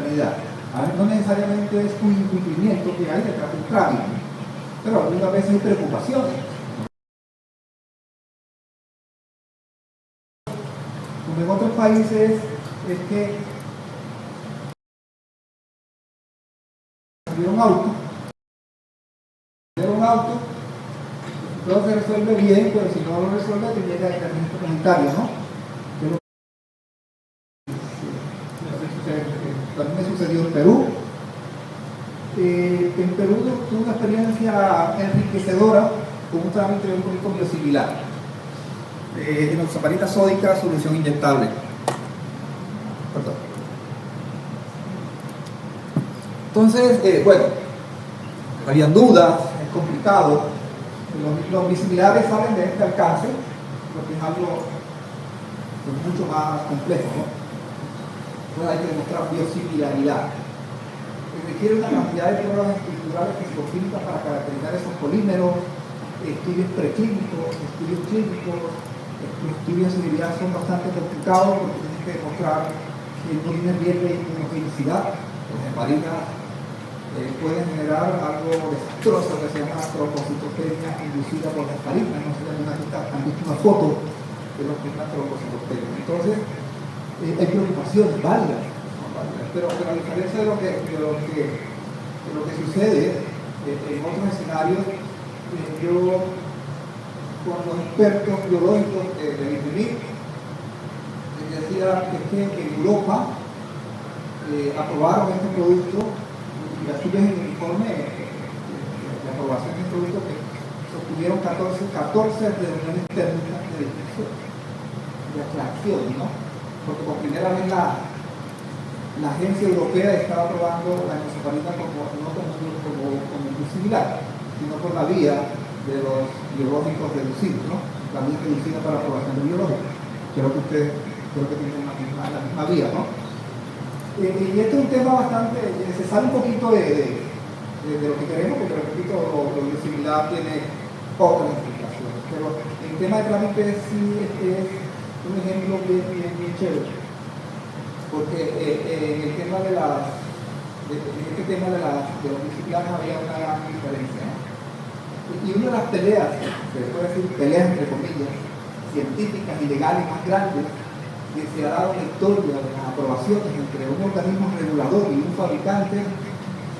maternidad. A ver, no necesariamente es un incumplimiento que hay detrás de un trámite, pero algunas veces hay preocupaciones. Como en otros países, es que un auto, todo se resuelve bien, pero si no lo resuelve, te llega el comentario, ¿no? También me sucedió en Perú. En Perú tuve una experiencia enriquecedora con un trámite de un producto biosimilar. Enoxaparina sódica, solución inyectable. Perdón. Entonces, bueno, habían dudas, es complicado. Los bisimilares salen de este alcance, porque es algo mucho más complejo, ¿no? Entonces hay que demostrar biosimilaridad. Requiere una cantidad de pruebas estructurales fisicoquímicas para caracterizar esos polímeros, estudios preclínicos, estudios clínicos. Los estudios de seguridad son bastante complicados porque tienes que demostrar que el polímero pierde inmunogenicidad. Las heparinas pueden generar algo desastroso que se llama trombocitopenia inducida por la heparina. No sé si han visto una foto de lo que es la trombocitopenia. Entonces, hay preocupaciones válidas, pero a diferencia de lo que sucede en otros escenarios, yo con los expertos biológicos de INRI decía que en Europa aprobaron este producto y así ves en el informe de aprobación de este producto que obtuvieron 14 reuniones técnicas de aclaración, ¿no? Porque por primera vez la agencia europea estaba aprobando la enoxaparina no como similar, sino por la vía de los biológicos reducidos, ¿no? La vía reducida para aprobación de biológicos. Creo que tienen la misma vía, ¿no? Y este es un tema bastante, se sale un poquito de lo que queremos, porque repito, lo biosimilar tiene otras implicaciones. Pero el tema de trámite sí es un ejemplo bien chévere. Porque en el tema de los biosimilares había una gran diferencia, ¿no? Y una de las peleas, se puede decir peleas entre comillas, científicas y legales más grandes que se ha dado en la historia de las aprobaciones entre un organismo regulador y un fabricante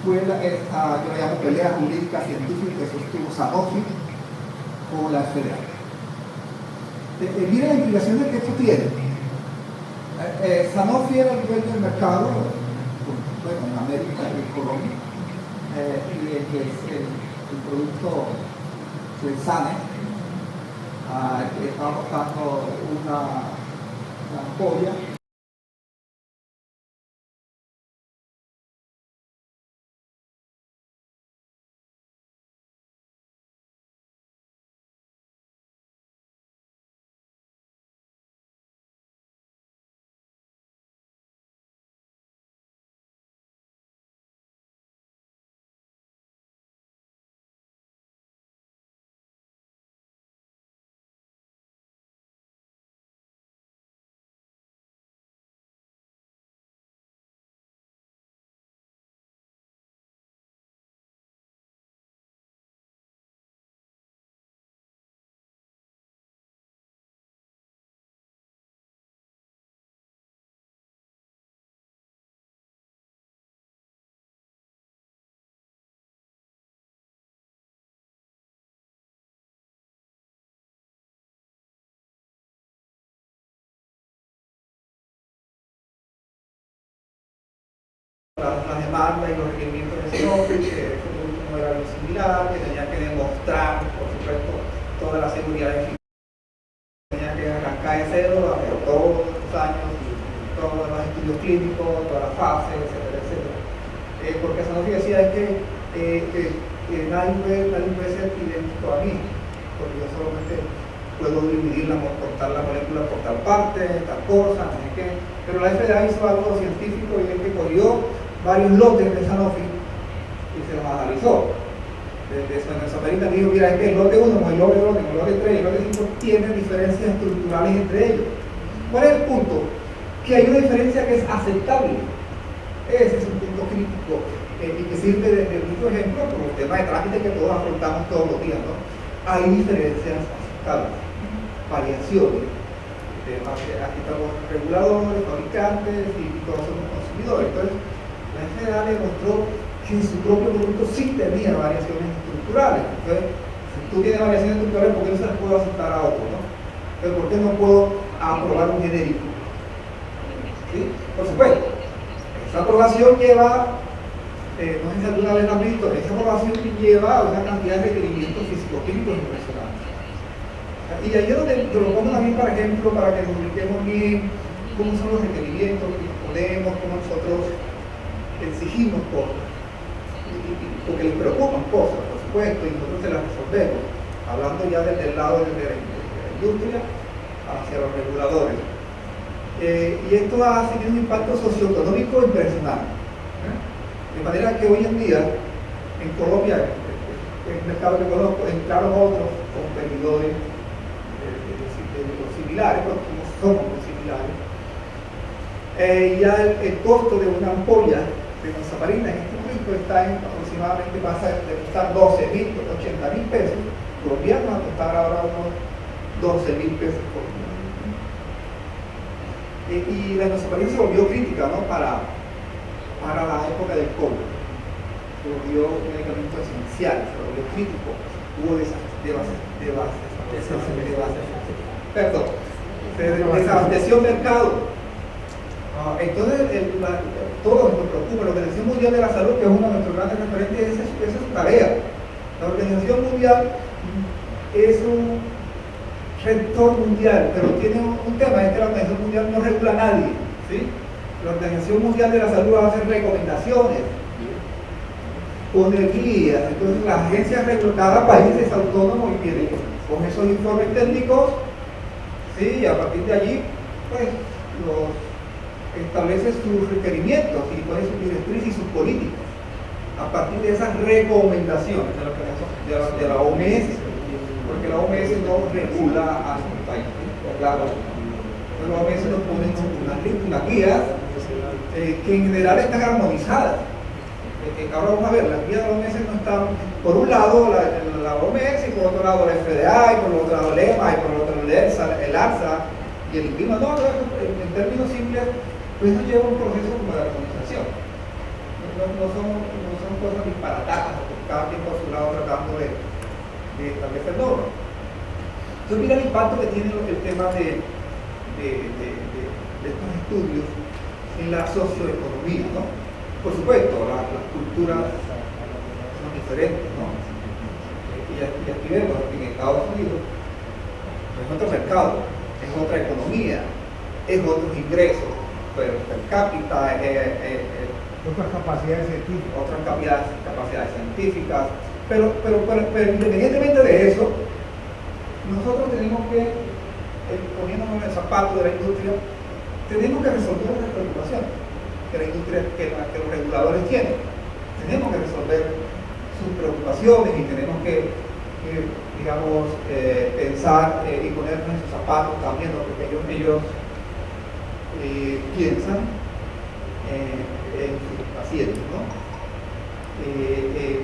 fue yo la llamo pelea jurídica científica que sostuvo Sanofi con la FDA. Miren las implicaciones que esto tiene. Sanofi era el dueño del mercado, bueno, en América y en Colombia, y el producto del SANE, que estaba costando una ampolla. La demanda y los requerimientos de Sanofi, que este producto no era similar, que tenía que demostrar, por supuesto, toda la seguridad de tenía que arrancar de cero, hacer todos los años, todos los estudios clínicos, todas las fases, etcétera. Porque Sanofi decía que nadie puede ser idéntico a mí, porque yo solamente puedo dividirla, cortar la molécula por tal parte, tal cosa, no sé qué. Pero la FDA hizo algo científico y es que cogió varios lotes de Sanofi y se los analizó. Desde su enoxaparina dijo, mira, es que el lote 1, el lote 2, el lote 3 y el lote 5 tienen diferencias estructurales entre ellos. ¿Cuál es el punto? Que hay una diferencia que es aceptable. Ese es un punto crítico y que sirve de mucho ejemplo por los temas de trámite que todos afrontamos todos los días, ¿no? Hay diferencias aceptables, variaciones. Aquí estamos reguladores, fabricantes y todos somos consumidores. Entonces, la FDA demostró que en su propio producto sí tenía variaciones estructurales. Entonces, si tú tienes variaciones estructurales, ¿por qué no se las puedo aceptar a otro, no? Entonces, ¿por qué no puedo aprobar un genérico? ¿Sí? Por supuesto, esa aprobación lleva, no sé si alguna vez lo han visto, esa aprobación lleva una cantidad de requerimientos físico-químicos impresionantes. Y ahí es donde lo pongo también, por ejemplo, para que nos ubiquemos bien cómo son los requerimientos que ponemos, cómo nosotros exigimos cosas, porque les preocupan cosas, por supuesto, y nosotros se las resolvemos, hablando ya del lado de la industria hacia los reguladores. Y esto ha tenido un impacto socioeconómico impresionante. De manera que hoy en día, en Colombia, en el mercado que conozco, entraron otros competidores similares, porque no somos muy similares. Ya el costo de una ampolla de nosaparina en este momento está en aproximadamente, pasa de costar 12.000, 80.000 pesos colombianos a costar ahora unos 12.000 pesos colombianos. Y la nosaparina se volvió crítica, ¿no? para la época del COVID. Se volvió un medicamento esencial, se volvió crítico, hubo desabasteció el mercado. Entonces, todo nos preocupa. La Organización Mundial de la Salud, que es uno de nuestros grandes referentes, esa es su tarea. La Organización Mundial es un rector mundial, pero tiene un tema, es que la Organización Mundial no regula a nadie, ¿sí? La Organización Mundial de la Salud va a hacer recomendaciones, pone guías. Entonces la agencia regula, cada país es autónomo y tiene con esos informes técnicos, ¿sí? Y a partir de allí, pues, establece sus requerimientos y pone sus directrices y sus políticas a partir de esas recomendaciones de la OMS, porque la OMS no regula a su país, claro. La OMS nos pone unas guías que en general están armonizadas. Ahora vamos a ver, las guías de la OMS no están, por un lado la OMS y por otro lado la FDA y por otro lado el EMA y por otro lado el ARSA y el INVIMA. No, en términos simples, pues eso lleva un proceso como de armonización. No son cosas disparatadas, porque cada quien por su lado tratando de establecer normas. Entonces mira el impacto que tiene el tema de estos estudios en la socioeconomía, ¿no? Por supuesto, las culturas son diferentes, ¿no? Y aquí vemos que en Estados Unidos es otro mercado, es otra economía, es otros ingresos, pero per cápita otras capacidades científicas. Otras capacidades científicas, pero independientemente de eso, nosotros tenemos que, poniéndonos en el zapato de la industria, tenemos que resolver las preocupaciones que la industria, que los reguladores tienen. Tenemos que resolver sus preocupaciones y tenemos que digamos, pensar y ponernos en sus zapatos también, ¿no? Porque ellos piensan en sus pacientes, ¿no?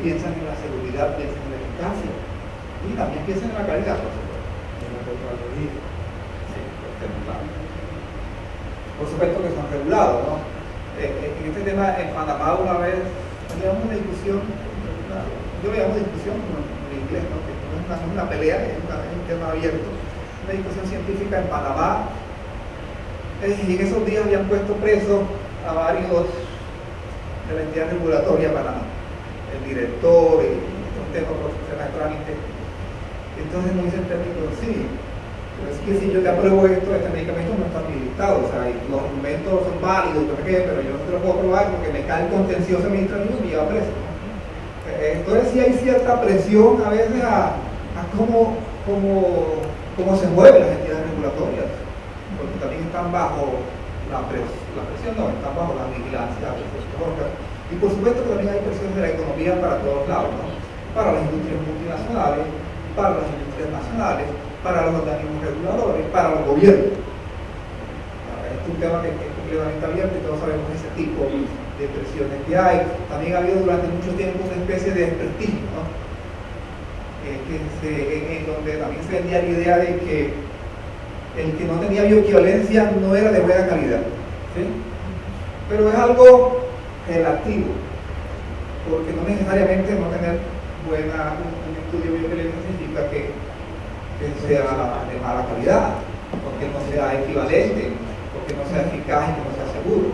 Piensan en la seguridad, piensan en la eficacia y también piensan en la calidad, por supuesto. En la Contraloría. Sí, por supuesto que son regulados, ¿no? En este tema, en Panamá una vez teníamos una discusión, yo le llamo discusión en inglés, ¿no? Que no es una pelea, es un tema abierto, una discusión científica en Panamá, y en esos días habían puesto presos a varios de la entidad regulatoria de Panamá, el director y estos temas por sistema de trámite. Entonces nos dice el técnico, sí, pero es que si yo te apruebo esto, este medicamento no está habilitado, o sea, los argumentos son válidos, pero yo no te lo puedo probar porque me cae el contencioso administrativo y me lleva preso, ¿no? Entonces sí hay cierta presión a veces a cómo se mueven las entidades regulatorias, porque también están bajo la presión, no, están bajo la vigilancia. Y por supuesto que también hay presiones de la economía para todos lados, ¿no? Para las industrias multinacionales, para las industrias nacionales, para los organismos reguladores, para los gobiernos. Es un tema que es completamente abierto y todos sabemos ese tipo presiones que hay. También ha habido durante mucho tiempo una especie de expertismo, ¿no? En donde también se vendía la idea de que el que no tenía bioequivalencia no era de buena calidad, ¿sí? Pero es algo relativo, porque no necesariamente no tener un estudio de bioequivalencia significa que sea de mala calidad, porque no sea equivalente, porque no sea eficaz y que no sea seguro.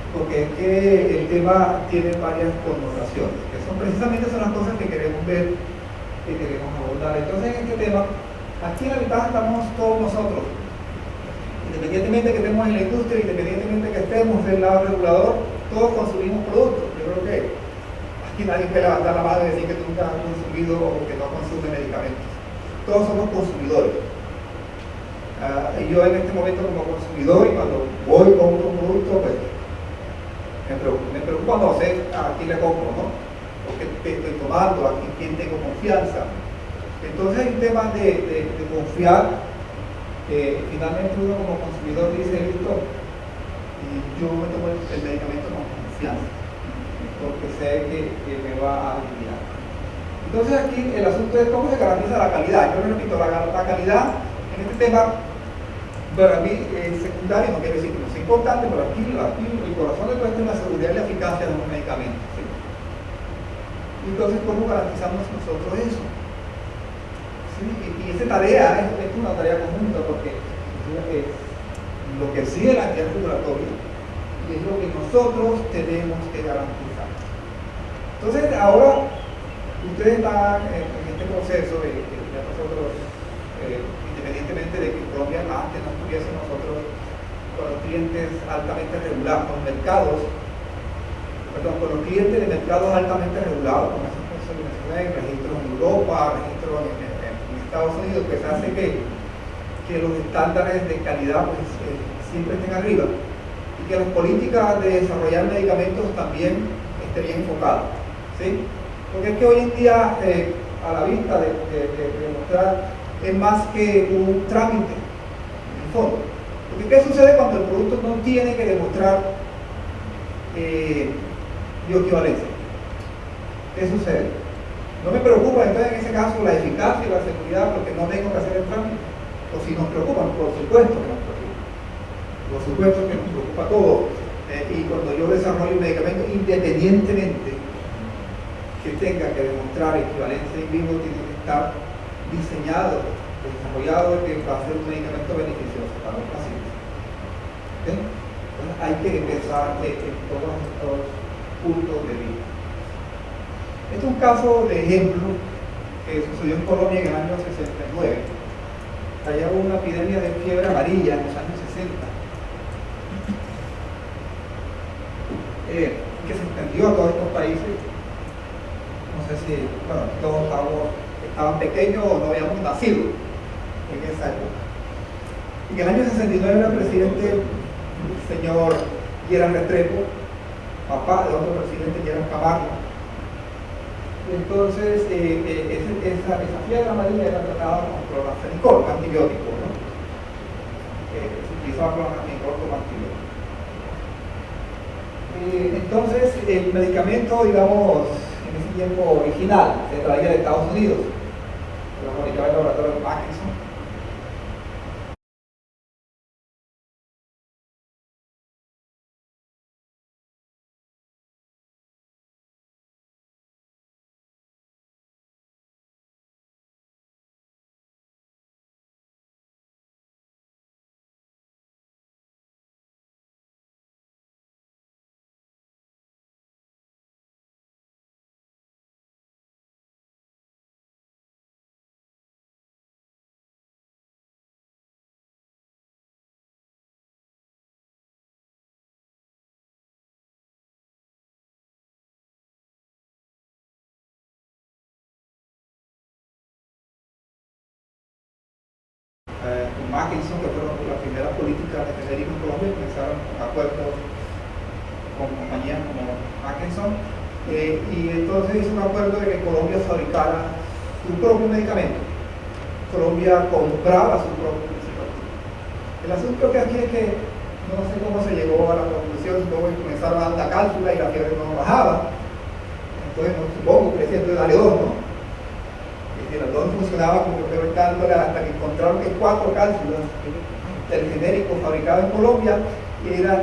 Porque es que el tema tiene varias connotaciones, que precisamente son las cosas que queremos ver, que queremos abordar. Entonces, en este tema, aquí en la mitad estamos todos nosotros, independientemente que estemos en la industria, independientemente que estemos del lado regulador, todos consumimos productos. Yo creo que aquí nadie puede levantar la mano y decir que nunca ha consumido o que no consume medicamentos. Todos somos consumidores. Y yo en este momento como consumidor, y cuando voy con un producto, pues me preocupa no sé a quién le compro, ¿no? Porque estoy tomando, a quién tengo confianza. Entonces hay un tema de confiar. Finalmente uno como consumidor dice, listo, y yo me tomo el medicamento con confianza, porque sé que me va a aliviar. Entonces aquí el asunto es cómo se garantiza la calidad. Yo repito, la calidad en este tema para mí es secundario, no quiere decir que no sea importante, pero aquí el corazón de todo esto es la seguridad y la eficacia de los medicamentos, ¿sí? Entonces, ¿cómo garantizamos nosotros eso? ¿Sí? Y esa tarea es una tarea conjunta, porque es lo que exige la entidad regulatoria y es lo que nosotros tenemos que garantizar. Entonces, ahora ustedes están en este proceso de ya nosotros, independientemente de que Colombia antes no estuviese nosotros con los clientes altamente regulados, con los clientes de mercados altamente regulados, como se mencioné, registros en Europa, registros en Estados Unidos, pues hace que los estándares de calidad pues, siempre estén arriba y que las políticas de desarrollar medicamentos también estén bien enfocadas, ¿sí? Porque es que hoy en día, a la vista de demostrar, es más que un trámite, en el fondo. Porque ¿qué sucede cuando el producto no tiene que demostrar bioequivalencia? ¿Qué sucede? No me preocupa entonces en ese caso la eficacia y la seguridad porque no tengo que hacer el trámite. O si nos preocupan, por supuesto que nos preocupa. Por supuesto que nos preocupa todo. Y cuando yo desarrollo un medicamento, independientemente que tenga que demostrar equivalencia in vivo, tiene que estar diseñado, desarrollado, que va a ser un medicamento beneficioso para los pacientes. ¿Okay? Entonces hay que empezar en todos estos puntos de vista. Este es un caso de ejemplo que sucedió en Colombia en el año 69. Allá hubo una epidemia de fiebre amarilla en los años 60, que se extendió a todos estos países. No sé si, bueno, todos estaban pequeños o no habíamos nacido en esa época. En el año 69 era presidente el señor Gerard Restrepo, papá de otro presidente, Gerard Camargo. Entonces, esa fiebre amarilla era tratada con clorafenicol, un antibiótico, ¿no? Se utilizaba clorafenicol como antibiótico. Entonces, el medicamento, digamos, en ese tiempo original, se traía de Estados Unidos, lo fabricaba el laboratorio de Parkinson. Con Parkinson, que fueron las primeras políticas de genérico en Colombia, comenzaron con acuerdos con compañías como Parkinson, y entonces hizo un acuerdo de que Colombia fabricara su propio medicamento. Colombia compraba su propio medicamento. El asunto que aquí es que No sé cómo se llegó a la conclusión, luego comenzaron a dar una cápsula y la fiebre no bajaba. Entonces, no, supongo que decía entonces dale dos, ¿no? Y el dos funcionaba como que dándole hasta que encontraron que 4 cápsulas del genérico fabricado en Colombia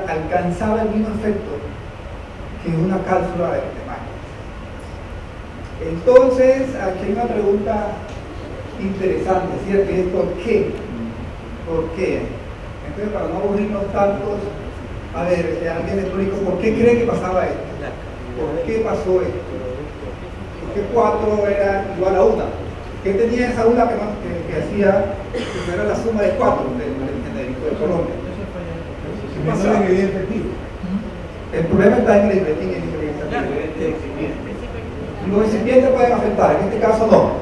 alcanzaba el mismo efecto que una cápsula de magia. Entonces, aquí hay una pregunta interesante, ¿cierto? Y es ¿por qué? ¿Por qué? Entonces, para no aburrirnos tantos, a ver, alguien del público, ¿por qué cree que pasaba esto? ¿Por qué pasó esto? ¿Por qué 4 era igual a 1? ¿Qué tenía esa una que hacía que era la suma de 4 del genérico de Colombia? ¿Qué pasaba? El problema está en el ingrediente y los recipientes pueden afectar, en este caso no.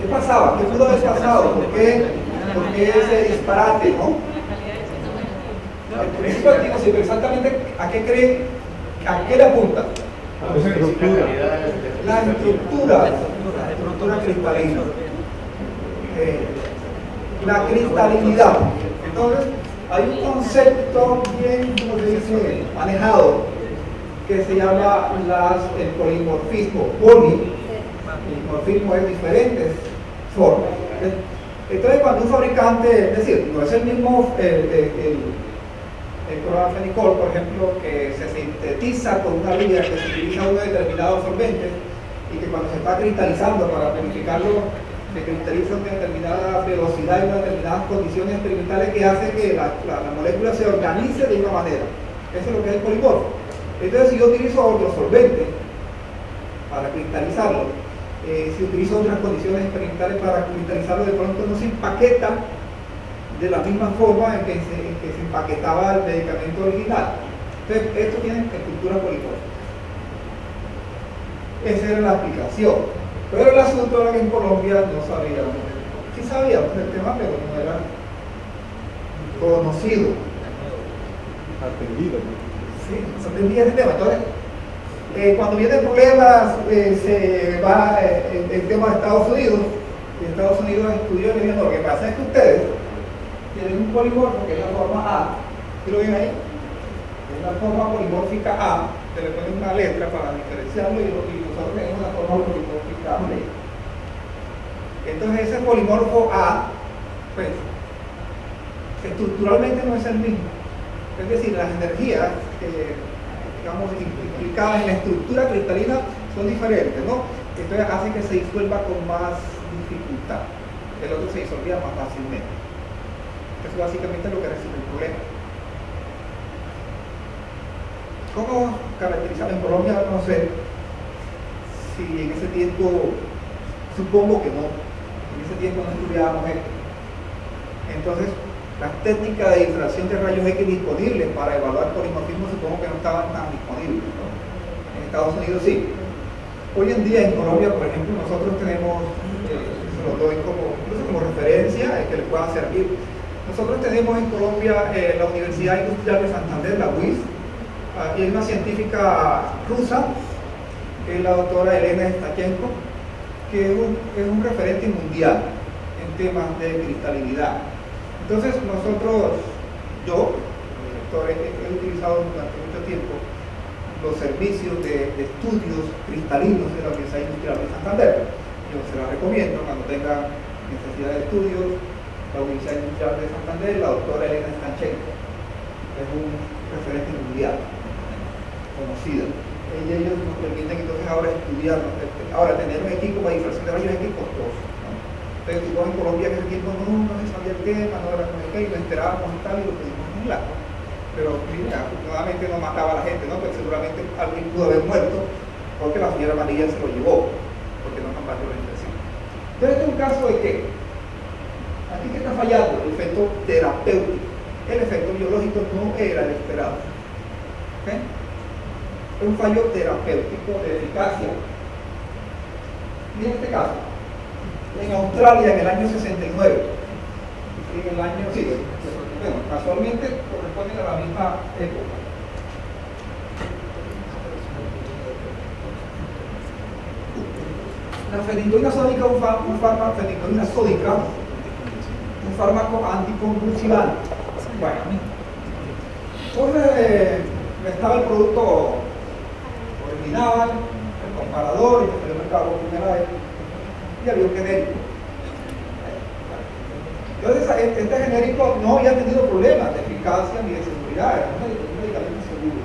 ¿Qué pasaba? ¿Qué pudo haber pasado? ¿Por qué ese disparate, no? El principio activo, sí, pero exactamente ¿a qué cree? ¿A qué le apunta? La estructura cristalina. La cristalinidad. Entonces, hay un concepto bien, como se dice, manejado, que se llama el polimorfismo. Polimorfismo es diferentes formas. Entonces, cuando un fabricante, es decir, no es el mismo el clorafenicol, por ejemplo, que se sintetiza con una vía que se utiliza un determinado solvente y que cuando se está cristalizando para purificarlo se cristaliza a una determinada velocidad y unas determinadas condiciones experimentales que hace que la molécula se organice de una manera. Eso es lo que es el polimorfo. Entonces, si yo utilizo otro solvente para cristalizarlo, si utilizo otras condiciones experimentales para cristalizarlo, de pronto no se empaqueta de la misma forma en que se empaquetaba el medicamento original. Entonces, esto tiene estructura polimórfica. Esa era la explicación. Pero el asunto era que en Colombia no sabíamos. Sí sabíamos del tema, pero no era conocido. Atendido. Sí, se atendía ese tema. Entonces, cuando viene el problema, se va el tema de Estados Unidos. Y Estados Unidos estudió y le dijo, lo que pasa es que ustedes tienen un polimorfo que es la forma A. ¿Sí lo ven ahí? Es la forma polimórfica A. Se le pone una letra para diferenciarlo y nosotros tenemos una forma polimórfica B. Entonces ese polimorfo A, pues, estructuralmente no es el mismo. Es decir, las energías digamos, implicadas en la estructura cristalina son diferentes, ¿no? Entonces hace que se disuelva con más dificultad. El otro se disolvía más fácilmente. Eso básicamente es lo que recibe el problema. ¿Cómo caracterizar en Colombia? No sé si en ese tiempo, supongo que no, en ese tiempo no estudiábamos esto. Entonces, las técnicas de difracción de rayos X disponibles para evaluar polimorfismo supongo que no estaban tan disponibles, ¿no? En Estados Unidos sí. Hoy en día en Colombia, por ejemplo, nosotros tenemos, se lo doy incluso como referencia, que les pueda servir. Nosotros tenemos en Colombia la Universidad Industrial de Santander, la UIS, y hay una científica rusa, que es la doctora Elena Stachenko, que es un referente mundial en temas de cristalinidad. Entonces yo, doctor, he utilizado durante mucho tiempo los servicios de estudios cristalinos de la Universidad Industrial de Santander. Yo se la recomiendo cuando tenga necesidad de estudios. La Universidad Industrial de Santander, la doctora Elena Stachenko, es un referente mundial conocido. Ellos nos permiten entonces ahora estudiar, ahora tener un equipo para difracción de rayos X costoso, ¿no? Entonces, en Colombia que ese tiempo no se sabía el tema, no era con el que, y lo enterábamos y tal, y lo pudimos anular. Pero mira, afortunadamente no mataba a la gente, ¿no? Pero seguramente alguien pudo haber muerto porque la señora María se lo llevó, porque no compartió la infección. Entonces, este es un caso de que aquí que está fallando el efecto terapéutico. El efecto biológico no era el esperado. ¿Okay? Es un fallo terapéutico de eficacia. Miren este caso. En Australia, en el año 69, en el año, sí, bueno, casualmente corresponden a la misma época. La fenicoína sódica, un fármaco anticonvulsivante. Bueno, entonces estaba el producto original, el comparador, y el mercado por primera vez, y había un genérico. Entonces, este genérico no había tenido problemas de eficacia ni de seguridad, era un medicamento seguro.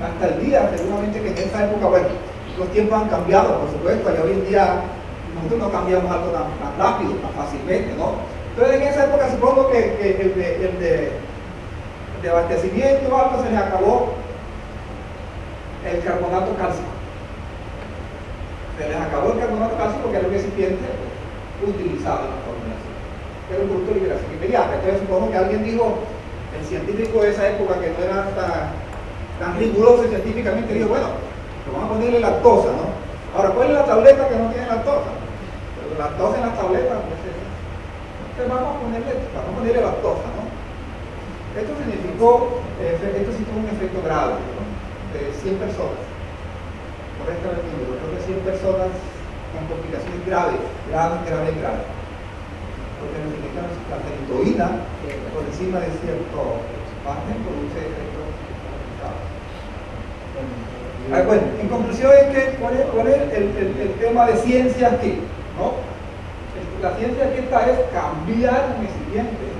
Hasta el día, seguramente que en esa época, bueno, los tiempos han cambiado, por supuesto, y hoy en día nosotros no cambiamos algo tan rápido, tan fácilmente, ¿no? Entonces, en esa época supongo que el de abastecimiento alto se les acabó el carbonato cálcico. Se les acabó el carbonato cálcico porque era el recipiente utilizado en la formulación. Era un producto de liberación inmediata. Entonces supongo que alguien dijo, el científico de esa época que no era tan riguroso científicamente, dijo, bueno, le vamos a ponerle lactosa, ¿no? Ahora, ¿cuál es la tableta que no tiene lactosa? Pero lactosa en la tableta, pues entonces vamos a ponerle lactosa, ¿no? Esto significó, esto sí tuvo un efecto grave, ¿no? De 100 personas. Correctamente, yo creo que 100 personas con complicaciones graves. Porque necesitan la fenitoína por encima de cierto margen produce efectos complicados. Bueno, en conclusión, ¿cuál es el tema de ciencia aquí? ¿No? La ciencia aquí es cambiar un recipiente.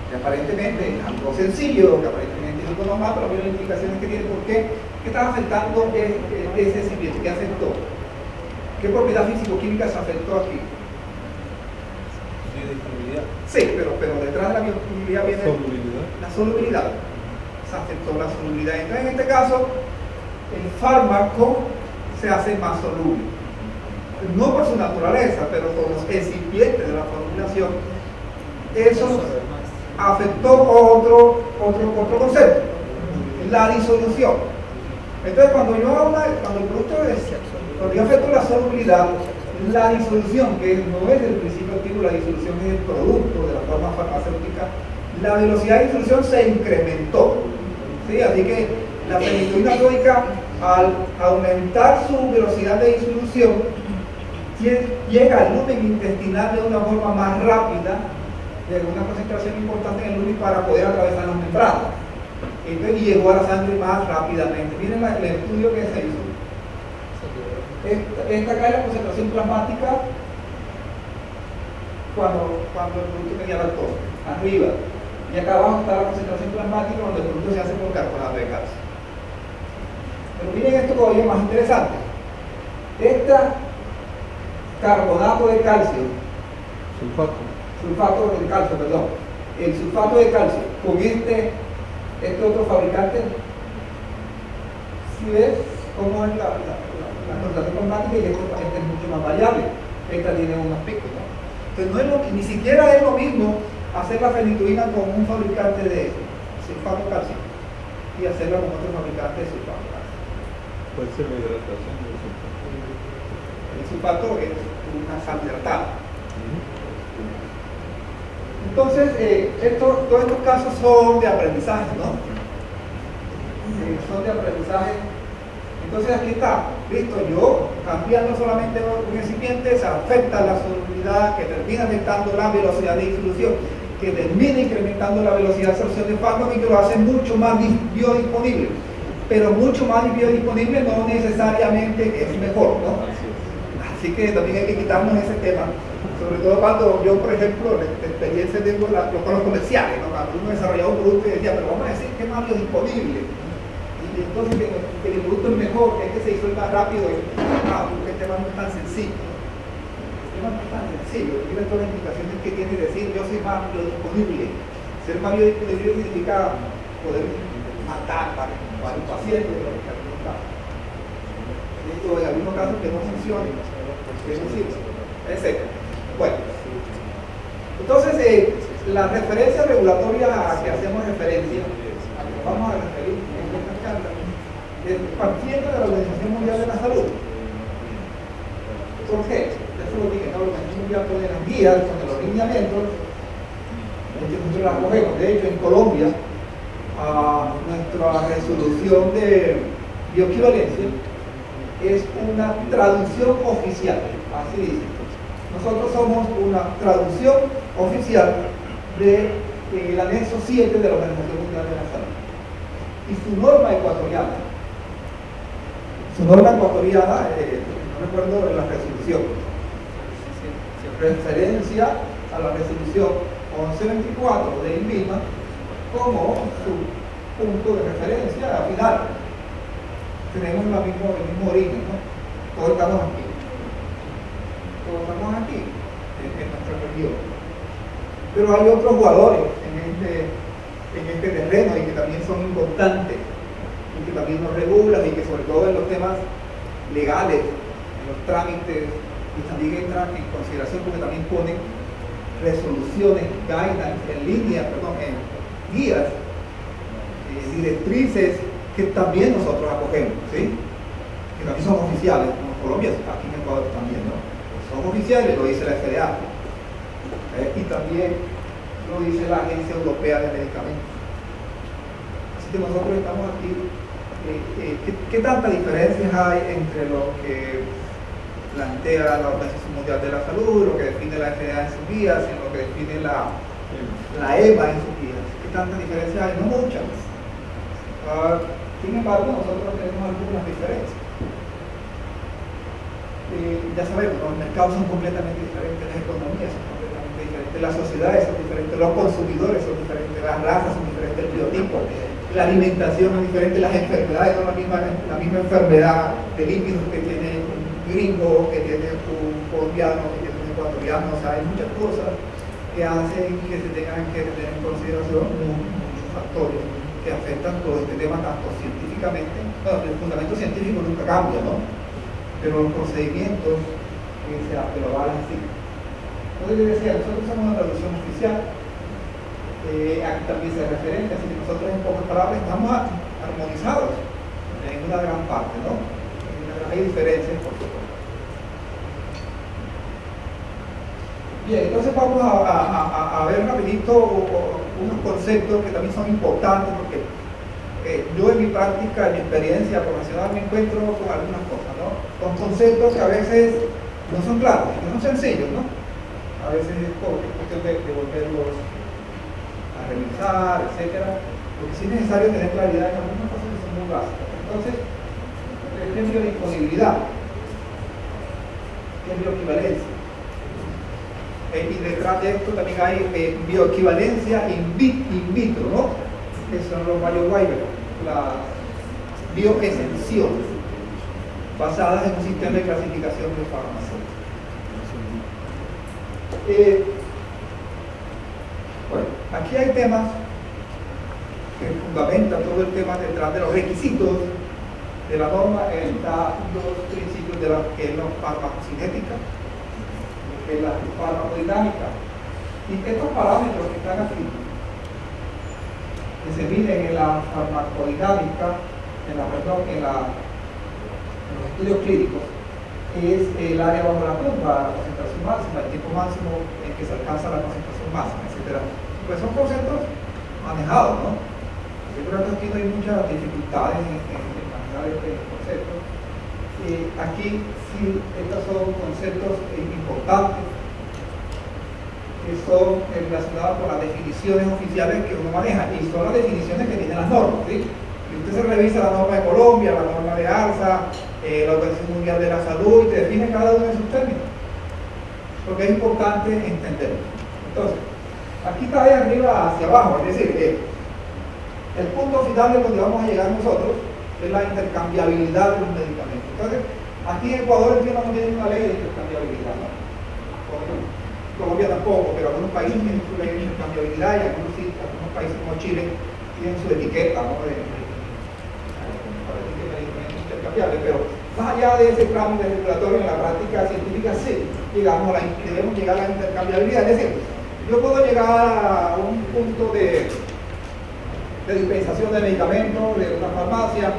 Que aparentemente es algo sencillo, que aparentemente es algo normal, pero mira las implicaciones que tiene. ¿Por qué? ¿Qué está afectando ese recipiente? ¿Qué afectó? ¿Qué propiedad físico-química se afectó aquí? Sí, pero detrás de la biodisponibilidad viene la solubilidad. Se afectó la solubilidad. Entonces, en este caso, el fármaco se hace más soluble. No por su naturaleza, pero por los recipientes de la formulación. Eso afectó otro concepto, la disolución. Entonces, cuando yo afecto la solubilidad, la disolución, que no es el principio activo, la disolución es el producto de la forma farmacéutica, la velocidad de disolución se incrementó. ¿Sí? Así que la fenitoína sódica, al aumentar su velocidad de disolución, llega al lumen intestinal de una forma más rápida, de una concentración importante en el lumen para poder atravesar las membranas. Entonces llegó a la sangre más rápidamente. Miren el estudio que se hizo. Esta acá es la concentración plasmática cuando el producto tenía lactosa, arriba. Y acá abajo está la concentración plasmática cuando el producto se hace por carbonato de calcio. Pero miren esto todavía más interesante. Carbonato de calcio, sulfato de calcio, perdón, el sulfato de calcio con este otro fabricante, si ves cómo es la concentración plasmática, y este es mucho más variable, esta tiene unos picos, ¿no? Entonces ni siquiera es lo mismo hacer la fenitoína con un fabricante de sulfato de calcio y hacerla con otro fabricante de sulfato de calcio. ¿Cuál es la hidratación del sulfato? El sulfato es una sal hidratada. Entonces, todos estos casos son de aprendizaje, ¿no? Son de aprendizaje. Entonces aquí está, listo, yo cambiando solamente un recipiente se afecta la solubilidad, que termina afectando la velocidad de disolución, que termina incrementando la velocidad de absorción de fármaco y que lo hace mucho más biodisponible. Pero mucho más biodisponible no necesariamente es mejor, ¿no? Así que también hay que quitarnos ese tema. Sobre todo cuando yo, por ejemplo, de experiencia tengo con los comerciales, ¿no? Cuando uno desarrollaba un producto y decía, pero vamos a decir que es más biodisponible. Y entonces que el producto es mejor, que es que se disuelva rápido. Porque el tema no es tan sencillo. El tema no es tan sencillo. Tiene todas las implicaciones que tiene decir yo soy más biodisponible. Ser más biodisponible significa poder matar para un paciente, pero en algunos casos. En algunos casos que no funcione, que no sirve. Bueno, entonces la referencia regulatoria a que hacemos referencia, a que nos vamos a referir en esta charla, es partiendo de la Organización Mundial de la Salud. ¿Por qué? Eso lo dije, ¿no? La Organización Mundial pone las guías con los lineamientos, nosotros las cogemos. De hecho, en Colombia, nuestra resolución de bioequivalencia es una traducción oficial, así dice. Nosotros somos una traducción oficial de el anexo 7 de la Organización Mundial de la Salud y su norma ecuatoriana. Su norma ecuatoriana, no recuerdo la resolución, referencia a la resolución 1124 de INVIMA como su punto de referencia al final. Tenemos el mismo origen, ¿no? Todos estamos aquí. Todos estamos aquí, en nuestra región. Pero hay otros jugadores en este terreno y que también son importantes y que también nos regulan y que sobre todo en los temas legales, en los trámites, y también entran en consideración porque también ponen resoluciones, guidelines, en guías, directrices que también nosotros acogemos, ¿sí? Que también son oficiales, como en Colombia, aquí en Ecuador también, ¿no? Son oficiales, lo dice la FDA, y también lo dice la Agencia Europea de Medicamentos. Así que nosotros estamos aquí. ¿Qué tanta diferencias hay entre lo que plantea la Organización Mundial de la Salud, lo que define la FDA en sus guías, y lo que define la EMA en sus guías? ¿Qué tanta diferencia hay? No muchas. Sin embargo, nosotros tenemos algunas diferencias. Ya sabemos, los mercados son completamente diferentes, las economías son completamente diferentes, las sociedades son diferentes, los consumidores son diferentes, las razas son diferentes, el biotipo, la alimentación es diferente, las enfermedades no es la misma enfermedad de lípidos que tiene un gringo, que tiene un colombiano, que tiene un ecuatoriano. O sea, hay muchas cosas que hacen que se tengan que tener en consideración muchos factores que afectan todo este tema tanto científicamente. Bueno, el fundamento científico nunca cambia, ¿no? Pero los procedimientos que lo avalan sí. Entonces yo decía, nosotros somos una traducción oficial, aquí también se referencia, así que nosotros en pocas palabras estamos armonizados en una gran parte, ¿no? Hay diferencias, por supuesto. Bien, entonces vamos a ver rapidito unos conceptos que también son importantes, porque yo en mi práctica, en mi experiencia profesional me encuentro con algunas cosas, ¿no? Con conceptos que a veces no son claros, que no son sencillos, ¿no? A veces es cuestión de volverlos a revisar, etcétera, porque sí es necesario tener claridad en algunas cosas que son muy básicas. Entonces, el ejemplo de disponibilidad, que es bioequivalencia. Y detrás de esto también hay bioequivalencia in vitro, ¿no? Que son los biowaivers, las bioexenciones, basadas en un sistema de clasificación de farmacéuticos. Bueno, aquí hay temas que fundamentan todo el tema detrás de los requisitos de la norma. Está dos principios de la que es la farmacocinética, que es la farmacodinámica, y estos parámetros que están aquí, que se miden en la farmacodinámica, en los estudios clínicos, es el área bajo la curva, la concentración máxima, el tiempo máximo en que se alcanza la concentración máxima, etc. Pues son conceptos manejados, ¿no? Yo creo que aquí no hay muchas dificultades en manejar este concepto. Aquí sí, estos son conceptos importantes que son relacionados con las definiciones oficiales que uno maneja, y son las definiciones que tienen las normas, ¿sí? Si usted se revisa la norma de Colombia, la norma de ARSA, la Organización Mundial de la Salud, y te define cada uno de sus términos, porque es importante entenderlo. Entonces, aquí está de arriba hacia abajo, es decir, el punto final de donde vamos a llegar nosotros es la intercambiabilidad de los medicamentos. Entonces, aquí en Ecuador no tiene una ley de intercambiabilidad, ¿no? Colombia tampoco, pero algunos países tienen su ley de intercambiabilidad, y algunos países como Chile tienen su etiqueta, ¿no? Intercambiable, pero más allá de ese trámite regulatorio, en la práctica científica sí debemos llegar a la intercambiabilidad. Es decir, yo puedo llegar a un punto de dispensación de medicamentos de una farmacia,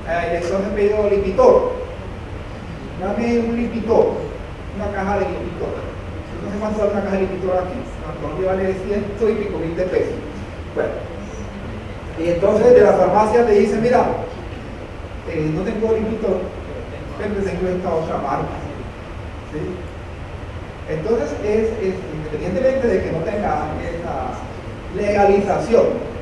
y entonces me pido Lipitor, dame un Lipitor, una caja de Lipitor. No sé cuánto vale una caja de Lipitor aquí, en Colombia vale 100 y pico mil de pesos. Bueno, y entonces de la farmacia te dicen, mira, no tengo Lipitor, pero tengo esta otra marca, ¿sí? Entonces independientemente de que no tenga legalización.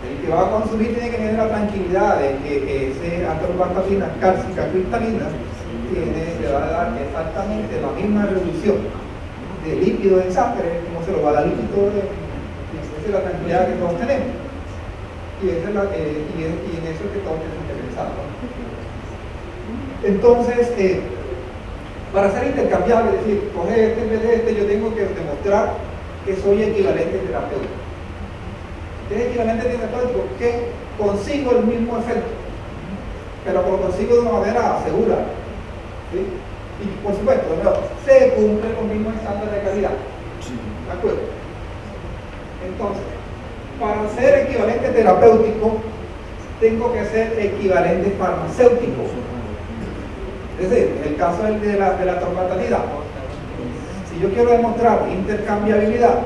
El que va a consumir tiene que tener la tranquilidad de que ese atorvastatina cálcica cristalina le va a dar exactamente la misma reducción de líquido en sangre como se lo va a dar líquido esa es la tranquilidad que todos tenemos. Y en eso es que todos tenemos que pensar, ¿no? Entonces, para ser intercambiable, es decir, coger este en vez de este, yo tengo que demostrar que soy equivalente terapéutico. Es equivalente terapéutico que consigo el mismo efecto, pero lo consigo de una manera segura, ¿sí? Y por supuesto, ¿no? Se cumplen los mismos estándares de calidad. ¿De acuerdo? Entonces, para ser equivalente terapéutico, tengo que ser equivalente farmacéutico. Es decir, en el caso de la torvatalidad, si yo quiero demostrar intercambiabilidad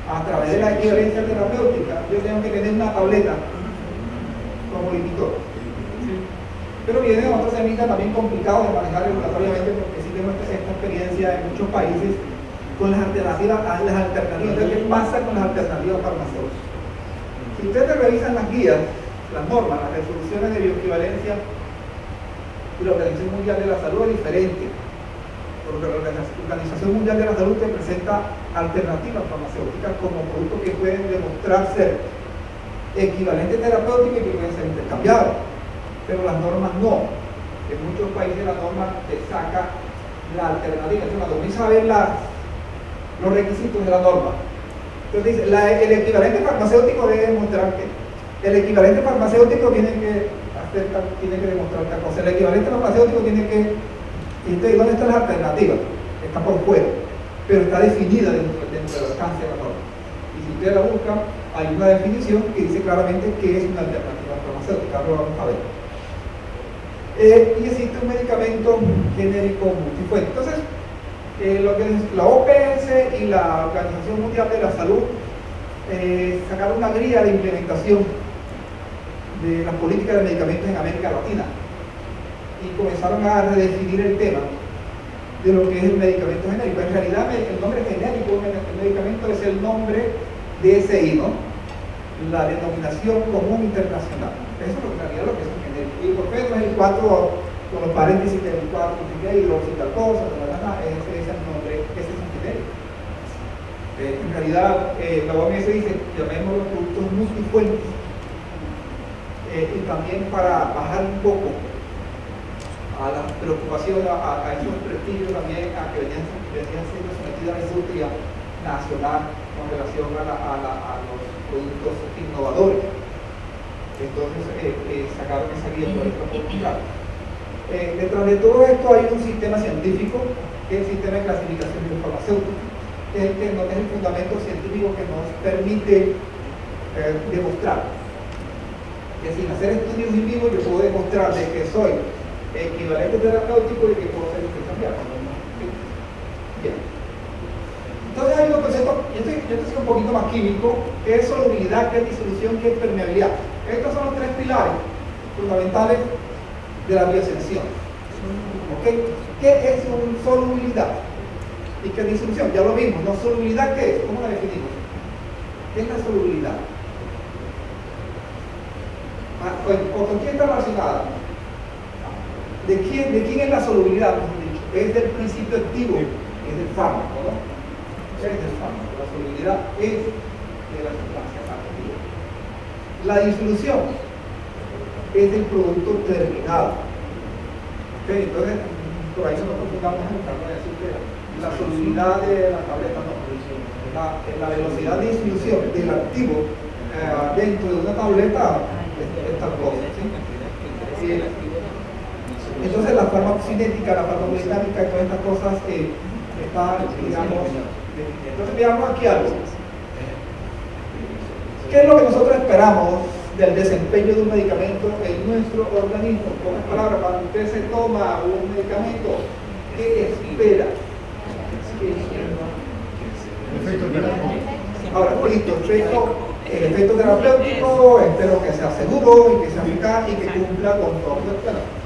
a través de la equivalencia terapéutica, yo tengo que tener una tableta como limitador. Pero viene otro semita también complicado de manejar regulatoriamente porque sí tengo esta experiencia en muchos países con las alternativas. Entonces, ¿qué pasa con las alternativas farmacéuticas? Si ustedes revisan las guías, las normas, las resoluciones de bioequivalencia y la Organización Mundial de la Salud es diferente, porque la Organización Mundial de la Salud te presenta alternativas farmacéuticas como productos que pueden demostrar ser equivalentes terapéuticos y que pueden ser intercambiables, pero las normas no. En muchos países la norma te saca la alternativa. Entonces, cuando uno sabe los requisitos de la norma, entonces dice, el equivalente farmacéutico debe demostrar que el equivalente farmacéutico tiene que demostrar tal cosa. El equivalente farmacéutico tiene que... Entonces, ¿dónde están las alternativas? Está por fuera, pero está definida dentro del alcance de la norma. Y si ustedes la buscan, hay una definición que dice claramente qué es una alternativa farmacéutica. Ahora lo vamos a ver. Y existe un medicamento genérico multifuente. Entonces, la OPS y la Organización Mundial de la Salud sacaron una guía de implementación de las políticas de medicamentos en América Latina y comenzaron a redefinir el tema de lo que es el medicamento genérico. En realidad, el nombre genérico del medicamento es el nombre DSI, ¿no? La denominación común internacional. Eso es en realidad lo que es un genérico. Y por qué no es el 4 con los paréntesis del 4 y tal cosa, ese es el nombre, ese es un genérico. En realidad, la OMS dice, llamémoslo productos multifuentes. Y también para bajar un poco a la preocupación, a esos prestigios también a que venían siendo sometidas a la industria nacional con relación a los productos innovadores. Entonces sacaron esa guía por esta oportunidad. Detrás de todo esto hay un sistema científico, que es el sistema de clasificación biofarmacéutica, que es el fundamento científico que nos permite demostrar que sin hacer estudios in vivo yo puedo demostrar de que soy equivalente terapéutico y que puedo ser intercambiable. Bien. Entonces hay unos conceptos, yo estoy siendo un poquito más químico, que es solubilidad, que es disolución, que es permeabilidad. Estos son los tres pilares fundamentales de la bioascensión. ¿Okay? ¿Qué es solubilidad? ¿Y qué es disolución? Ya lo mismo, ¿no? ¿Solubilidad qué es? ¿Cómo la definimos? ¿Qué es la solubilidad? ¿O con quién está relacionada? ¿De quién es la solubilidad? Es del principio activo, es del fármaco, ¿no? Es del fármaco. La solubilidad es de las sustancias activas. La disolución es del producto terminado. ¿Okay? Entonces, por ahí no nos confundamos en decir que la solubilidad de la tableta no. La velocidad de disolución del activo dentro de una tableta es tal cosa. ¿Sí? Entonces la farmacocinética, la farmacodinámica y todas estas cosas están, digamos, entonces veamos aquí algo. ¿Qué es lo que nosotros esperamos del desempeño de un medicamento en nuestro organismo? Con las palabras, cuando usted se toma un medicamento, ¿qué espera? Ahora, listo, el efecto terapéutico, espero que sea seguro y que sea eficaz y que cumpla con todo.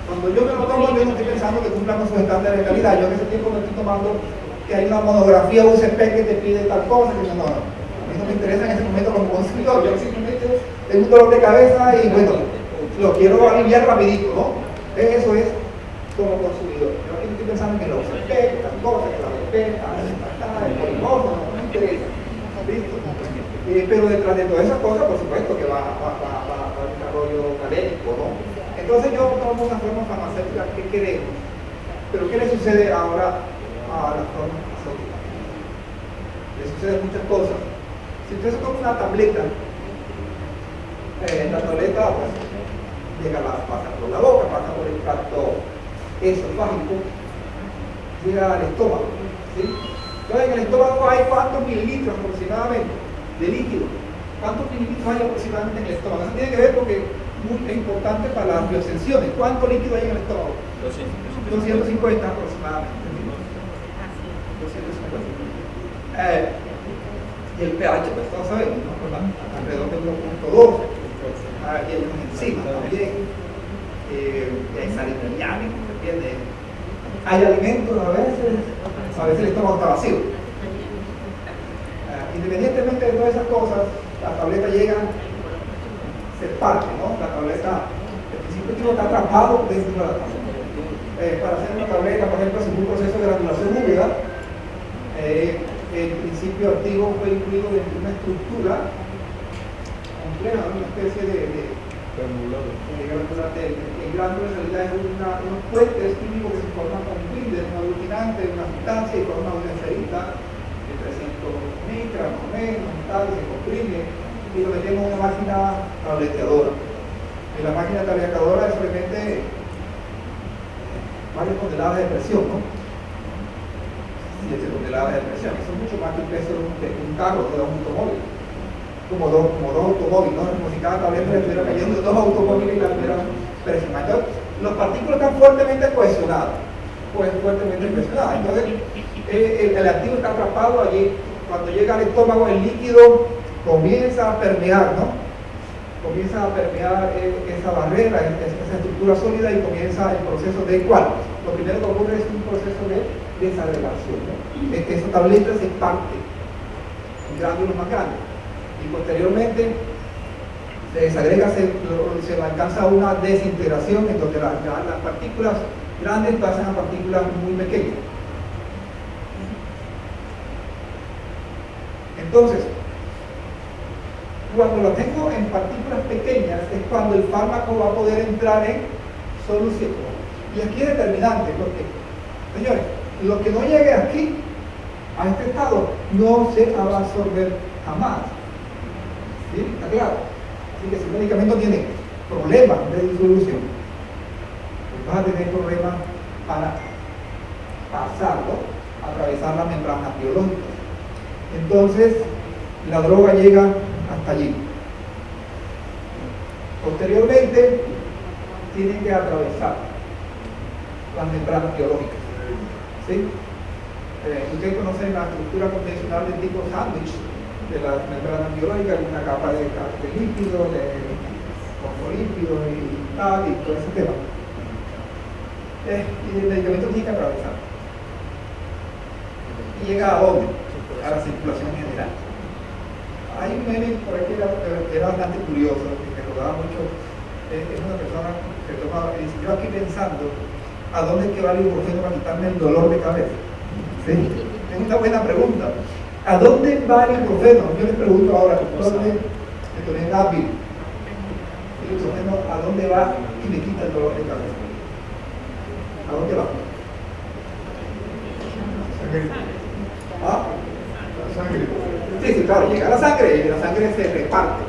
Cuando yo me lo tomo, yo no estoy pensando que cumpla con sus estándares de calidad. Yo en ese tiempo me estoy tomando que hay una monografía UCP que te pide tal cosa, que no me me interesa en ese momento como consumidor. Yo simplemente tengo un dolor de cabeza y bueno, lo quiero aliviar rapidito, ¿no? Eso es como consumidor. Yo aquí estoy pensando que los efectos, las cosas, que la respetan, el polimorfo, no me interesa. ¿Listo? Pero detrás de todas esas cosas, por supuesto, que va el desarrollo académico, ¿no? Entonces yo tomo una forma farmacéutica que queremos. Pero ¿qué le sucede ahora a las formas farmacéuticas? Le suceden muchas cosas. Si usted se toma una tableta, la tableta pues, pasa por la boca, pasa por el tracto esofágico, llega al estómago. ¿Sí? Entonces en el estómago hay ¿cuántos mililitros aproximadamente de líquido? ¿Cuántos mililitros hay aproximadamente en el estómago? Eso tiene que ver porque es importante para las biosensiones. ¿Cuánto líquido hay en el estómago? 250 aproximadamente. 250. Y el pH, pues todos sabemos, ¿no? Alrededor de 1.2. Y hay unas enzimas también. Hay sal italiana, ¿me entiendes? Hay alimentos a veces el estómago está vacío. Independientemente de todas esas cosas, la tableta llega, se parte, ¿no? La tableta, el principio activo está atrapado dentro de la tableta. Para hacer una tableta, por ejemplo, según un proceso de granulación húmeda, el principio activo fue incluido dentro de una estructura compleja, una especie de gránulas. El gránulo en realidad es unos puentes químicos que se forman con un binder, un aglutinante, una sustancia y forma una esferita de 300 micras, más o menos, tal, se comprime y lo metemos en una máquina tableteadora. En la máquina tableteadora es solamente varias toneladas de presión, ¿no? 7 toneladas de presión, eso es mucho más que el peso de un carro, de un automóvil. Como dos automóviles, ¿no? Como si cada tableta le estuviera cayendo 2 automóviles y la tuvieran presionada. Entonces, los partículas están fuertemente cohesionadas. Entonces, el activo está atrapado allí. Cuando llega al estómago, el líquido comienza a permear, ¿no? Comienza a permear esa barrera, esa estructura sólida y comienza el proceso de igual. Lo primero que ocurre es un proceso de desagregación, ¿no? Esa tableta se parte en gránulos más grandes y posteriormente se desagrega, se alcanza una desintegración en donde las partículas grandes pasan a partículas muy pequeñas. Entonces, cuando lo tengo en partículas pequeñas es cuando el fármaco va a poder entrar en solución. Y aquí es determinante porque, señores, lo que no llegue aquí, a este estado, no se va a absorber jamás. ¿Sí? ¿Está claro? Así que si el medicamento tiene problemas de disolución, pues vas a tener problemas para pasarlo, atravesar las membranas biológicas. Entonces, la droga llega hasta allí. Posteriormente, tienen que atravesar las membranas biológicas. ¿Sí? Ustedes conocen la estructura convencional del tipo sándwich de las membranas biológicas, una capa de líquido, de fosfolípido y tal, y todo ese tema. Y el medicamento tiene que atravesar. ¿Y llega a dónde? A la circulación general. Hay un meme por aquí que era bastante curioso, que rodaba mucho. Es una persona que toma, y dice, yo aquí pensando a dónde es que va el ibuprofeno para quitarme el dolor de cabeza. ¿Sí? Es una buena pregunta. ¿A dónde va el ibuprofeno? Yo les pregunto ahora, ¿dónde le tomé Advil? El ibuprofeno, ¿a dónde va y me quita el dolor de cabeza? ¿A dónde va? ¿Ah? Sí, claro, llega a la sangre y la sangre se reparte.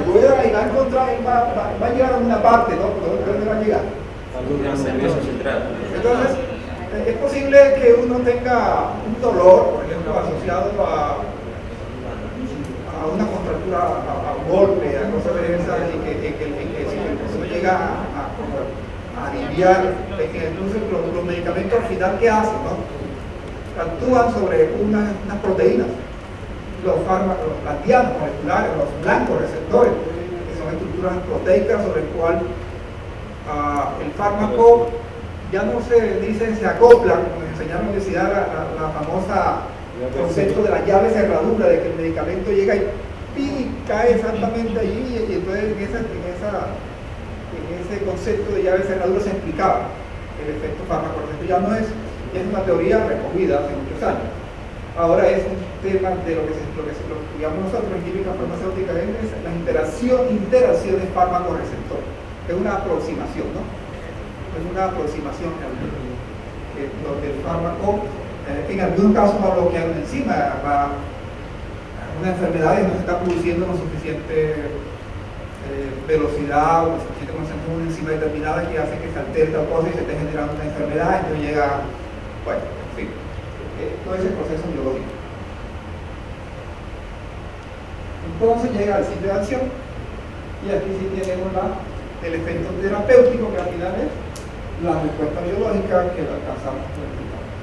Voy a encontrar, va a llegar a una parte, ¿no? ¿Dónde va a llegar? Entonces, es posible que uno tenga un dolor, por ejemplo, asociado a una contractura, a un golpe, a cosas de esas, y que si uno llega a aliviar, entonces los medicamentos al final, ¿qué hacen? ¿No? Actúan sobre unas proteínas, los fármacos, las dianas moleculares, los blancos receptores, que son estructuras proteicas sobre el cual el fármaco ya no se dice se acopla, como enseñaron en la universidad, la famosa El concepto de la llave cerradura, de que el medicamento llega y ¡pim! Cae exactamente allí, y entonces en ese concepto de llave cerradura se explicaba el efecto farmacológico. Ya no es una teoría recogida hace muchos años. Ahora es un tema de lo que digamos nosotros en química farmacéutica, es las interacciones fármaco-receptor. Es una aproximación, ¿no? Es una aproximación donde el fármaco, en algunos casos, va a bloquear una enzima, una enfermedad que no se está produciendo con suficiente velocidad o con suficiente concentración de una enzima determinada que hace que se altere tal cosa y se esté generando una enfermedad, entonces llega, bueno, en fin, todo ese proceso biológico. Entonces llega al sitio de acción y aquí sí tenemos el efecto terapéutico, que al final es la respuesta biológica que alcanzamos con el medicamento.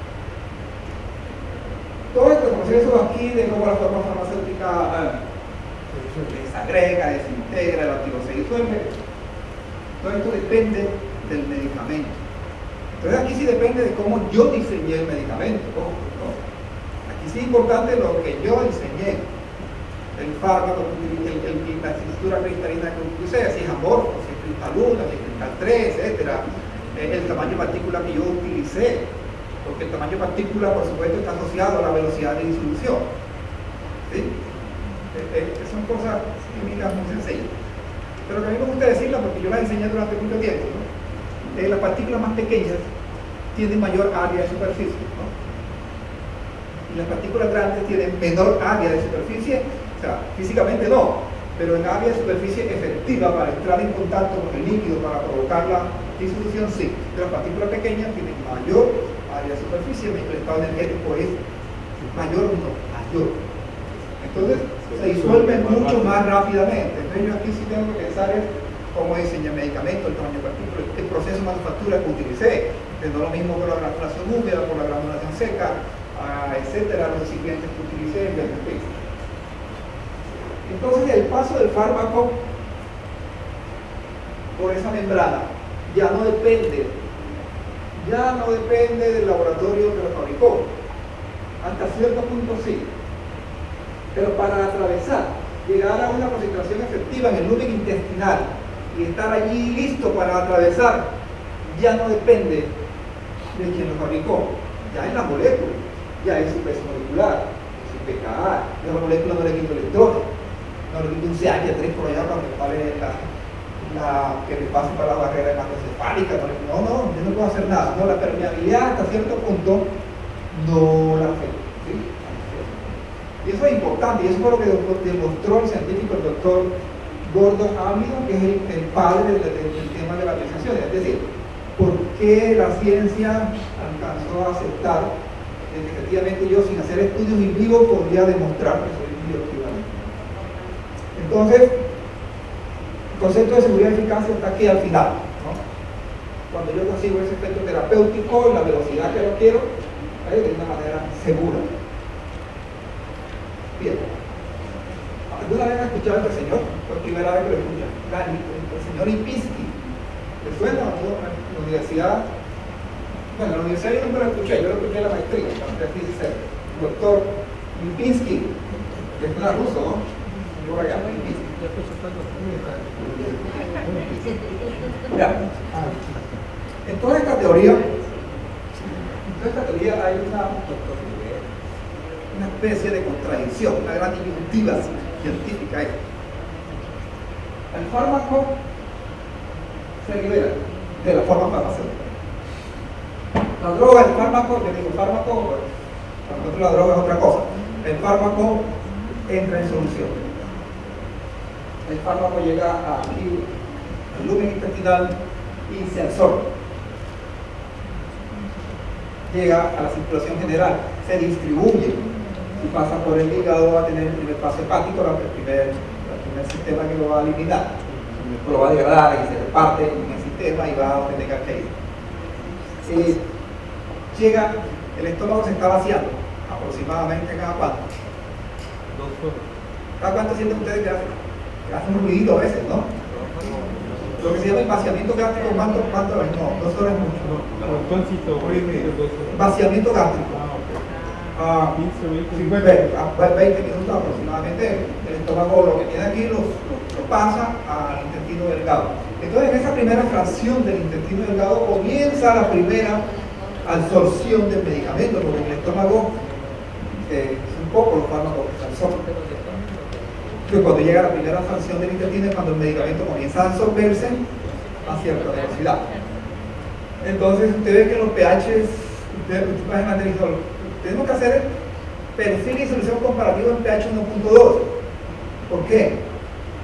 Todo este proceso aquí de cómo la forma farmacéutica desagrega, desintegra, el activo se disuelve, todo esto depende del medicamento. Entonces aquí sí depende de cómo yo diseñé el medicamento. Aquí sí es importante lo que yo diseñé, el fármaco, la estructura cristalina que utilicé, si es amorfo, si es cristal 1, si es cristal 3, etc. El tamaño de partícula que yo utilicé, porque el tamaño de partícula, por supuesto, está asociado a la velocidad de disolución. ¿Sí? Son cosas químicas muy sencillas, pero que a mí me gusta decirlas porque yo las enseñé durante mucho tiempo, ¿no? Las partículas más pequeñas tienen mayor área de superficie, ¿no? Y las partículas grandes tienen menor área de superficie, o sea, físicamente no, pero en área de superficie efectiva para entrar en contacto con el líquido, para provocar la disolución, sí. Pero las partículas pequeñas tienen mayor área de superficie, el estado energético es mayor o no, mayor. Entonces se disuelve mucho más rápidamente. Entonces yo aquí sí tengo que pensar en cómo diseñé el medicamento, el tamaño de partícula, el proceso de manufactura que utilicé, no lo mismo por la granulación húmeda, por la granulación seca, etcétera, los recipientes que utilicé, en fin. Entonces el paso del fármaco por esa membrana ya no depende del laboratorio que lo fabricó. Hasta cierto punto sí. Pero para atravesar, llegar a una concentración efectiva en el lumen intestinal y estar allí listo para atravesar, ya no depende de quien lo fabricó, ya es la molécula, ya es su peso molecular, su pKa, ya la molécula no le quita electrones, no le quita un CH3 por allá para que le pase para la barrera hematoencefálica, no, yo no puedo hacer nada, no, la permeabilidad hasta cierto punto no la afecta, ¿sí? Y eso es importante, y eso fue lo que demostró el científico, el doctor Gordon Hamilton, que es el padre del tema de la biosensorial. Es decir, ¿por qué la ciencia alcanzó a aceptar que efectivamente yo, sin hacer estudios in vivo, podría demostrar que soy bioequivalente? Entonces, el concepto de seguridad y eficacia está aquí al final, ¿no? Cuando yo consigo ese efecto terapéutico, la velocidad que lo quiero, de una manera segura. Bien. ¿Alguna vez han escuchado a este señor? Por primera vez que lo escuchan. El señor Lipinski. ¿Le suena? En la universidad. Bueno, en la universidad yo nunca lo escuché, yo lo escuché en la maestría, el doctor Lipinski, que es una ruso, ¿no? Yo por allá, Lipinski. Ya. En toda esta teoría hay una especie de contradicción, una gran disyuntiva científica. El fármaco se libera de la forma farmacéutica. La droga, el fármaco, le digo fármaco, para nosotros la droga es otra cosa. El fármaco entra en solución. El fármaco llega aquí al lumen intestinal y se absorbe. Llega a la circulación general, se distribuye. Si pasa por el hígado va a tener el primer paso hepático, el primer sistema que lo va a eliminar, lo va a degradar y se reparte en el sistema y va a obtener alcaína. Llega, el estómago se está vaciando, aproximadamente cada cuánto. 2 horas. ¿Cada cuánto sienten ustedes que hacen un ruidito a veces, no? Lo que se llama el vaciamiento gástrico, ¿cuánto es? No, 2 horas es mucho. Vaciamiento Vaciamiento gástrico. a 20 minutos aproximadamente. El estómago lo que tiene aquí lo pasa al intestino delgado. Entonces, en esa primera fracción del intestino delgado comienza la primera absorción del medicamento, porque en el estómago un poco los fármacos que se absorben. Entonces, cuando llega la primera fracción del intestino es cuando el medicamento comienza a absorberse a cierta velocidad. Entonces, usted ve que los pHs, tenemos que hacer perfil y solución comparativo en pH 1.2. ¿Por qué?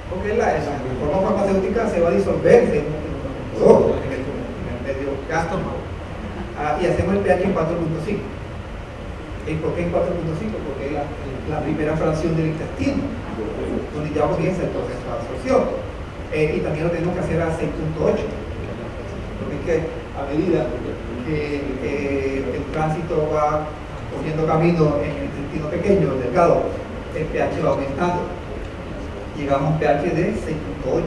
Porque la forma farmacéutica se va a disolverse en el medio gástrico. Y hacemos el pH en 4.5. ¿Y por qué en 4.5? Porque es la primera fracción del intestino, donde ya comienza el proceso de absorción. Y también lo tenemos que hacer a 6.8. Porque es que a medida que el tránsito va cogiendo camino en el intestino pequeño, delgado, el pH va aumentando. Llegamos a un pH de 6.8.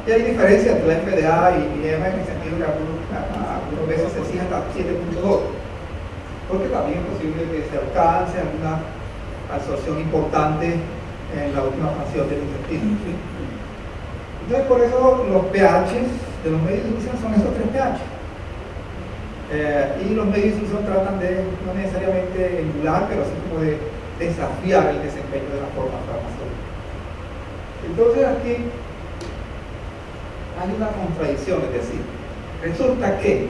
Y hay diferencia entre la FDA y EMA en el sentido que algunas veces se exige hasta 7.2. Porque también es posible que se alcance alguna absorción importante en la última fracción del intestino. ¿Sí? Entonces, por eso los pHs de los medios de difusión son esos 3 pH. Y los medios de difusión tratan de, no necesariamente emular, pero así como de desafiar el desempeño de la forma farmacéutica. Entonces, aquí hay una contradicción, es decir, resulta que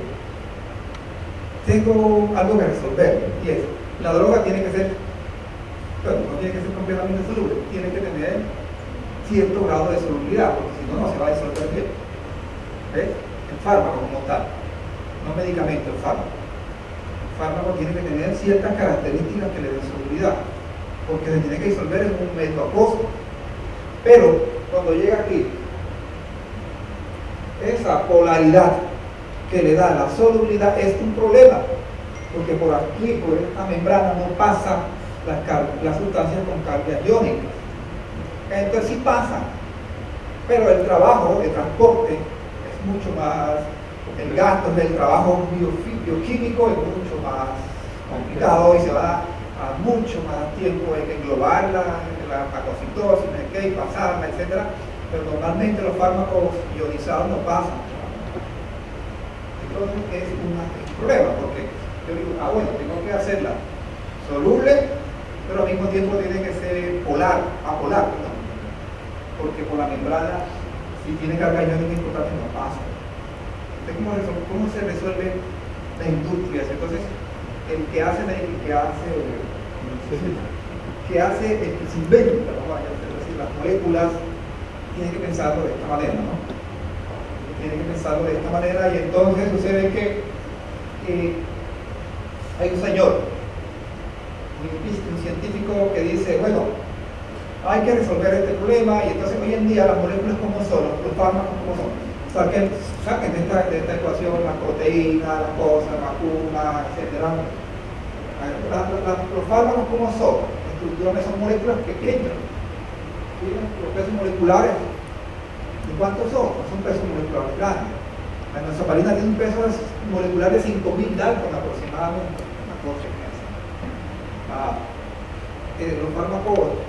tengo algo que resolver, y es, la droga tiene que ser, bueno, no tiene que ser completamente soluble, tiene que tener cierto grado de solubilidad, porque si no, no se va a disolver bien. ¿Ves? El fármaco como tal, no medicamento, el fármaco. El fármaco tiene que tener ciertas características que le den solubilidad, porque se tiene que disolver en un medio acuoso. Pero cuando llega aquí, esa polaridad que le da la solubilidad es un problema, porque por aquí, por esta membrana, no pasa las sustancias con cargas iónicas. Entonces sí pasa, pero el trabajo de transporte es mucho más, el gasto del trabajo bioquímico es mucho más complicado y se va a mucho más tiempo en englobarla, la fagocitosis, y pasarla, etc. Pero normalmente los fármacos ionizados no pasan. Entonces es un problema, porque yo digo, bueno, tengo que hacerla soluble, pero al mismo tiempo tiene que ser apolar, ¿no? Porque por la membrana, si tiene carga iónica importante, no pasa. Entonces, ¿cómo se resuelve la industria? Entonces, el que hace el que se inventa, ¿no? Es decir, las moléculas, tiene que pensarlo de esta manera, ¿no? Tiene que pensarlo de esta manera, y entonces sucede que hay un señor, un científico que dice, bueno, hay que resolver este problema, y entonces hoy en día las moléculas como son, los fármacos como son, saquen de esta ecuación las proteínas, las cosas, las vacunas, etc. Los fármacos como son, estructuralmente son moléculas pequeñas. ¿Sí? Los pesos moleculares, ¿de cuántos son? Son pesos moleculares grandes. La enoxaparina tiene un peso molecular de 5.000 Dalton aproximadamente, una cosa los fármacos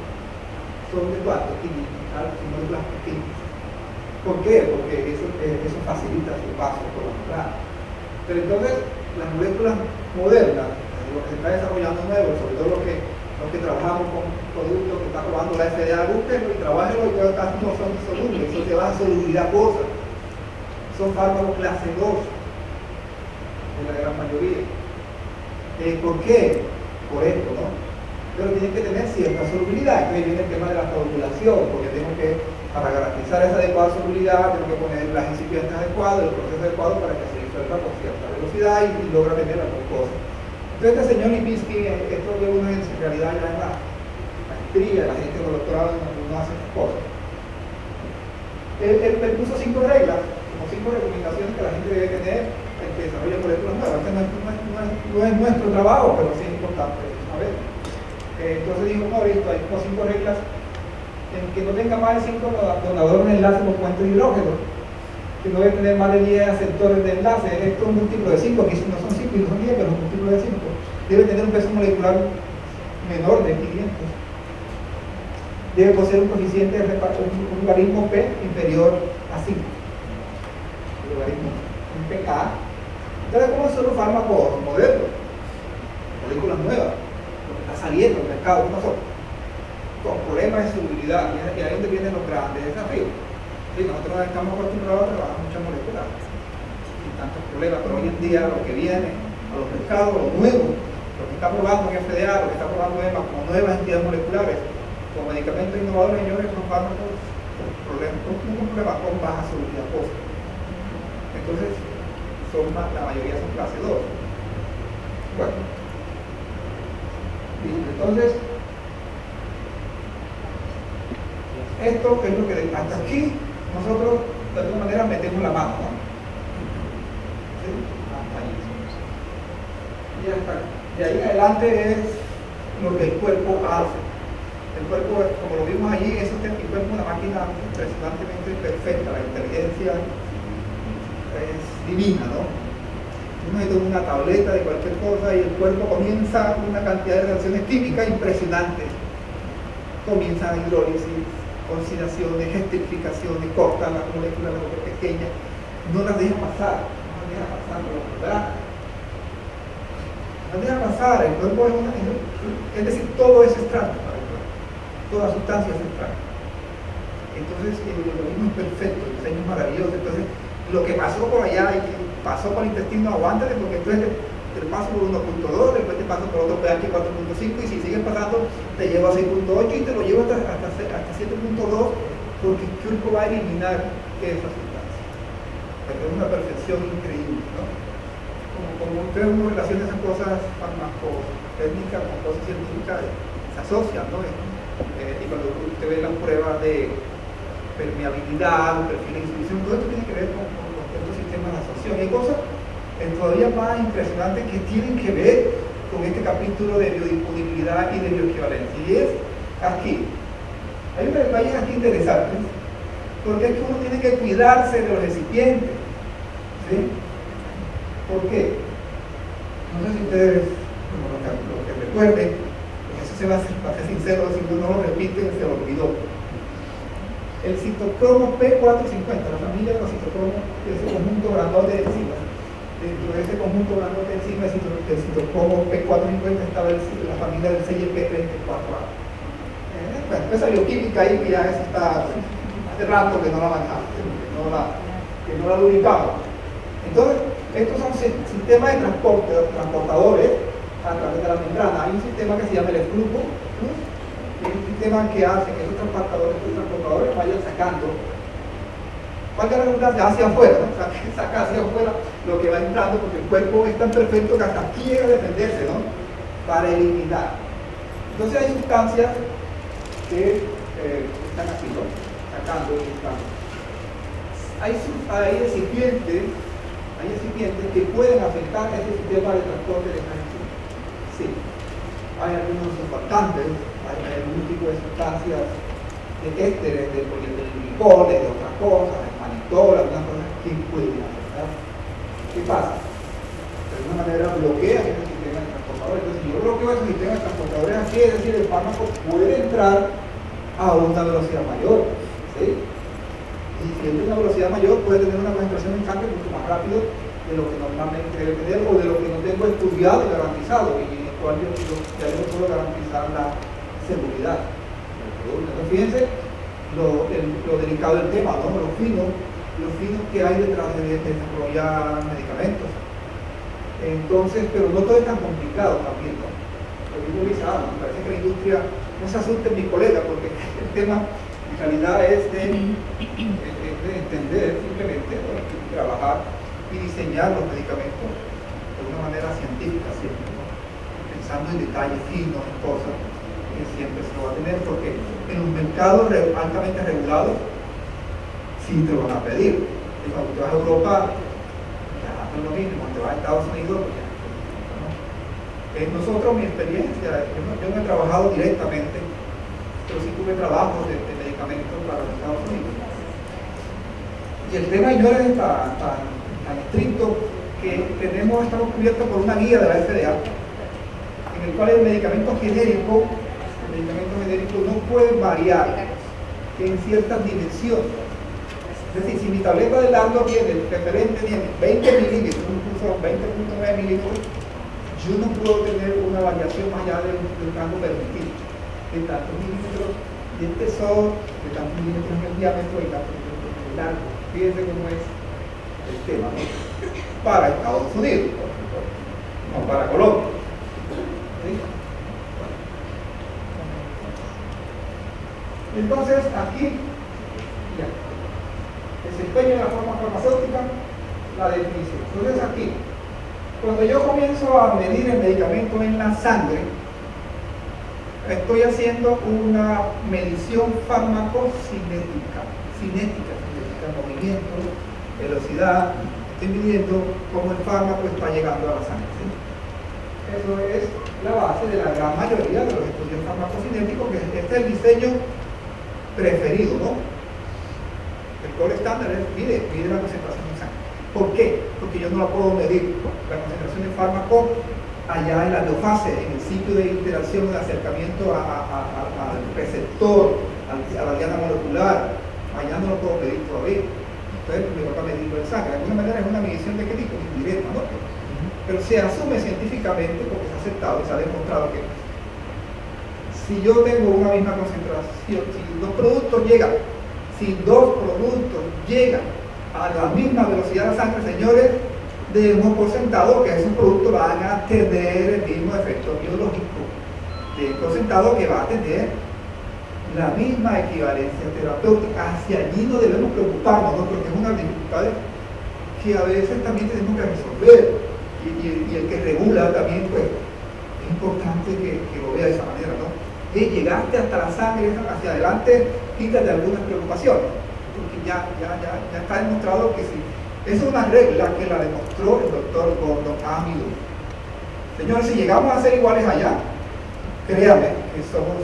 son de cuánto, son moléculas pequeñas. ¿Por qué? Porque eso facilita su paso por la membrana. Pero entonces, las moléculas modernas, lo que se está desarrollando nuevo, sobre todo lo que trabajamos con productos que está probando la FDA, búsquenlo y trabajenlo, y casi no son solubles, eso lleva a solubilidad cosa. Son fármacos clase 2, en la gran mayoría. ¿Por qué? Por esto, ¿no? Pero tienen que tener cierta solubilidad. Entonces viene el tema de la coagulación, porque tengo que, para garantizar esa adecuada solubilidad, tengo que poner las incipientes adecuadas, el proceso adecuado para que se disuelva con cierta velocidad y logra tener la glucosa. Entonces este señor Lipinski, esto de uno en realidad ya es la maestría, la gente con doctorado no hace estas cosas. Él puso 5 reglas, como 5 recomendaciones que la gente debe tener en que desarrolle moléculas nuevas. Este no es nuestro trabajo, pero sí es importante saber. Entonces dijo, no, listo, hay como 5 reglas en que no tenga más de 5 donadores de enlace por puente de hidrógeno, que no debe tener más de 10 aceptores de enlace. Esto es un múltiplo de 5, aquí no son 5 y no son 10, pero es un múltiplo de 5. debe tener un peso molecular menor de 500. Debe poseer un coeficiente de un logaritmo P inferior a 5. El logaritmo un pK. Entonces, ¿cómo son los fármacos modernos? Moléculas nuevas, lo que está saliendo al mercado, ¿cómo son? Con problemas de solubilidad, y ahí es donde vienen los grandes desafíos. Sí, nosotros estamos acostumbrados a trabajar muchas moléculas sin tantos problemas, pero hoy en día lo que viene a los mercados, lo nuevo, lo que está probando en FDA, lo que está probando EMA como nuevas entidades moleculares, como medicamentos innovadores, señores, son fármacos con problemas con baja solubilidad ósea. Entonces, la mayoría son clase 2. Bueno, entonces, esto es lo que hasta aquí nosotros de alguna manera metemos la mano, ¿no? ¿Sí? Hasta ahí. Y de ahí en adelante es lo que el cuerpo hace. El cuerpo, como lo vimos allí, el cuerpo es una máquina impresionantemente perfecta, la inteligencia es divina, ¿no? Uno necesita una tableta de cualquier cosa y el cuerpo comienza con una cantidad de reacciones químicas impresionantes. Comienzan hidrólisis, oxidaciones, gentrificaciones, cortan las moléculas pequeñas, no las deja pasar, ¿verdad? No las deja pasar, el cuerpo es decir, todo es extraño para el cuerpo, toda sustancia es extraña. Entonces, el organismo es perfecto, el diseño es maravilloso. Entonces, lo que pasó por allá y que pasó por el intestino, aguántate, porque entonces te paso por 1.2, después te paso por otro pH 4.5 y si sigues pasando te llevo a 6.8 y te lo llevo hasta 7.2 porque el cuerpo va a eliminar esa sustancia. Porque es una perfección increíble, ¿no? Como ustedes uno relaciona esas cosas farmacotécnicas con cosas científicas, se asocian, ¿no? Y cuando usted ve las pruebas de permeabilidad, perfil de insolución, todo esto tiene que ver con estos sistemas de asociación. Hay cosas todavía más impresionantes que tienen que ver con este capítulo de biodisponibilidad y de bioequivalencia. Y es aquí. Hay unos detalles aquí interesantes, porque es que uno tiene que cuidarse de los recipientes. ¿Sí? ¿Por qué? No sé si ustedes, como lo que recuerden, eso se va a hacer, para ser sincero, si uno no lo repite, se lo olvidó. El citocromo P450, la familia de los citocromos, ese conjunto grandote de enzimas. Dentro de ese conjunto grandote de enzimas, el citocromo P450 estaba la familia del CYP34A. Bueno, esa bioquímica ahí que ya está hace rato que no la manejamos, que no la lubricamos. Entonces, estos son sistemas de transporte, transportadores a través de la membrana. Hay un sistema que se llama el eflujo, es un sistema que hace que esos transportadores vayan sacando, valga la redundancia, hacia afuera, ¿no? O sea, que saca hacia afuera lo que va entrando, porque el cuerpo es tan perfecto que hasta aquí llega a defenderse, ¿no? Para eliminar. Entonces hay sustancias que están aquí, ¿no? Sacando y entrando. Hay recipientes que pueden afectar este sistema de transporte de energía. Sí. Hay algunos surfactantes, hay algún tipo de sustancias de ésteres, de polietilicoles, de otras cosas, de manitol, algunas cosas que pueden afectar. ¿Qué pasa? De alguna manera bloquean ese sistema de transportadores. Entonces, si yo bloqueo ese sistema de transportadores aquí, es decir, el fármaco puede entrar a una velocidad mayor. ¿Sí? Y si entra a una velocidad mayor, puede tener una concentración en sangre mucho más rápido de lo que normalmente debe tener o de lo que no tengo estudiado y garantizado. Y ya no puedo garantizar la seguridad del producto. Entonces, fíjense lo delicado del tema, ¿no? Lo fino que hay detrás de desarrollar medicamentos. Entonces, pero no todo es tan complicado también, ¿no? Lo mismo dice, me parece que la industria, no se asusten mis colegas, porque el tema en realidad es de entender simplemente, ¿no? Trabajar y diseñar los medicamentos de una manera científica siempre, ¿no? Pensando en detalles finos, en cosas que siempre se lo va a tener, porque en un mercado altamente regulado sí te lo van a pedir. Y cuando te vas a Europa, ya no es lo mismo, cuando te vas a Estados Unidos, pues ya, ¿no? Nosotros, mi experiencia, yo no he trabajado directamente, pero sí tuve trabajos de medicamentos para los Estados Unidos. Y el tema no es tan estricto que estamos cubiertos por una guía de la FDA, el cual el medicamento genérico no puede variar en ciertas dimensiones. Es decir, si mi tableta de largo tiene, el referente tiene 20 milímetros, incluso 20.9 milímetros, yo no puedo tener una variación más allá del rango permitido. De tantos milímetros de espesor, de tantos milímetros en el diámetro y tantos milímetros en el largo. Fíjense cómo es el tema, ¿no? Para Estados Unidos, no para Colombia. ¿Sí? Entonces, aquí, ya, desempeño de la forma farmacéutica, la definición. Entonces, aquí, cuando yo comienzo a medir el medicamento en la sangre, estoy haciendo una medición farmacocinética, movimiento, velocidad, estoy midiendo cómo el fármaco está llegando a la sangre. ¿Sí? Eso es la base de la gran mayoría de los estudios farmacocinéticos, que este es el diseño preferido, ¿no? El core estándar es mide la concentración en sangre. ¿Por qué? Porque yo no la puedo medir. La concentración del fármaco allá en la neofase, en el sitio de interacción, de acercamiento al receptor, a la diana molecular, allá no lo puedo medir todavía. Entonces me toca medirlo en sangre. De alguna manera es una medición de qué tipo, indirecta, ¿no? Pero se asume científicamente, porque se ha aceptado y se ha demostrado que si yo tengo una misma concentración, si dos productos llegan a la misma velocidad de la sangre, señores, demos por sentado que esos productos van a tener el mismo efecto biológico. Den por sentado que va a tener la misma equivalencia terapéutica. Hacia allí no debemos preocuparnos, ¿no? Porque es una dificultad que a veces también tenemos que resolver. Y el que regula también, pues, es importante que lo vea de esa manera, ¿no? Llegaste hasta la sangre, hacia adelante, quítate algunas preocupaciones, porque ya está demostrado que sí. Esa es una regla que la demostró el doctor Gordon Amidon. Señores, si llegamos a ser iguales allá, créanme que somos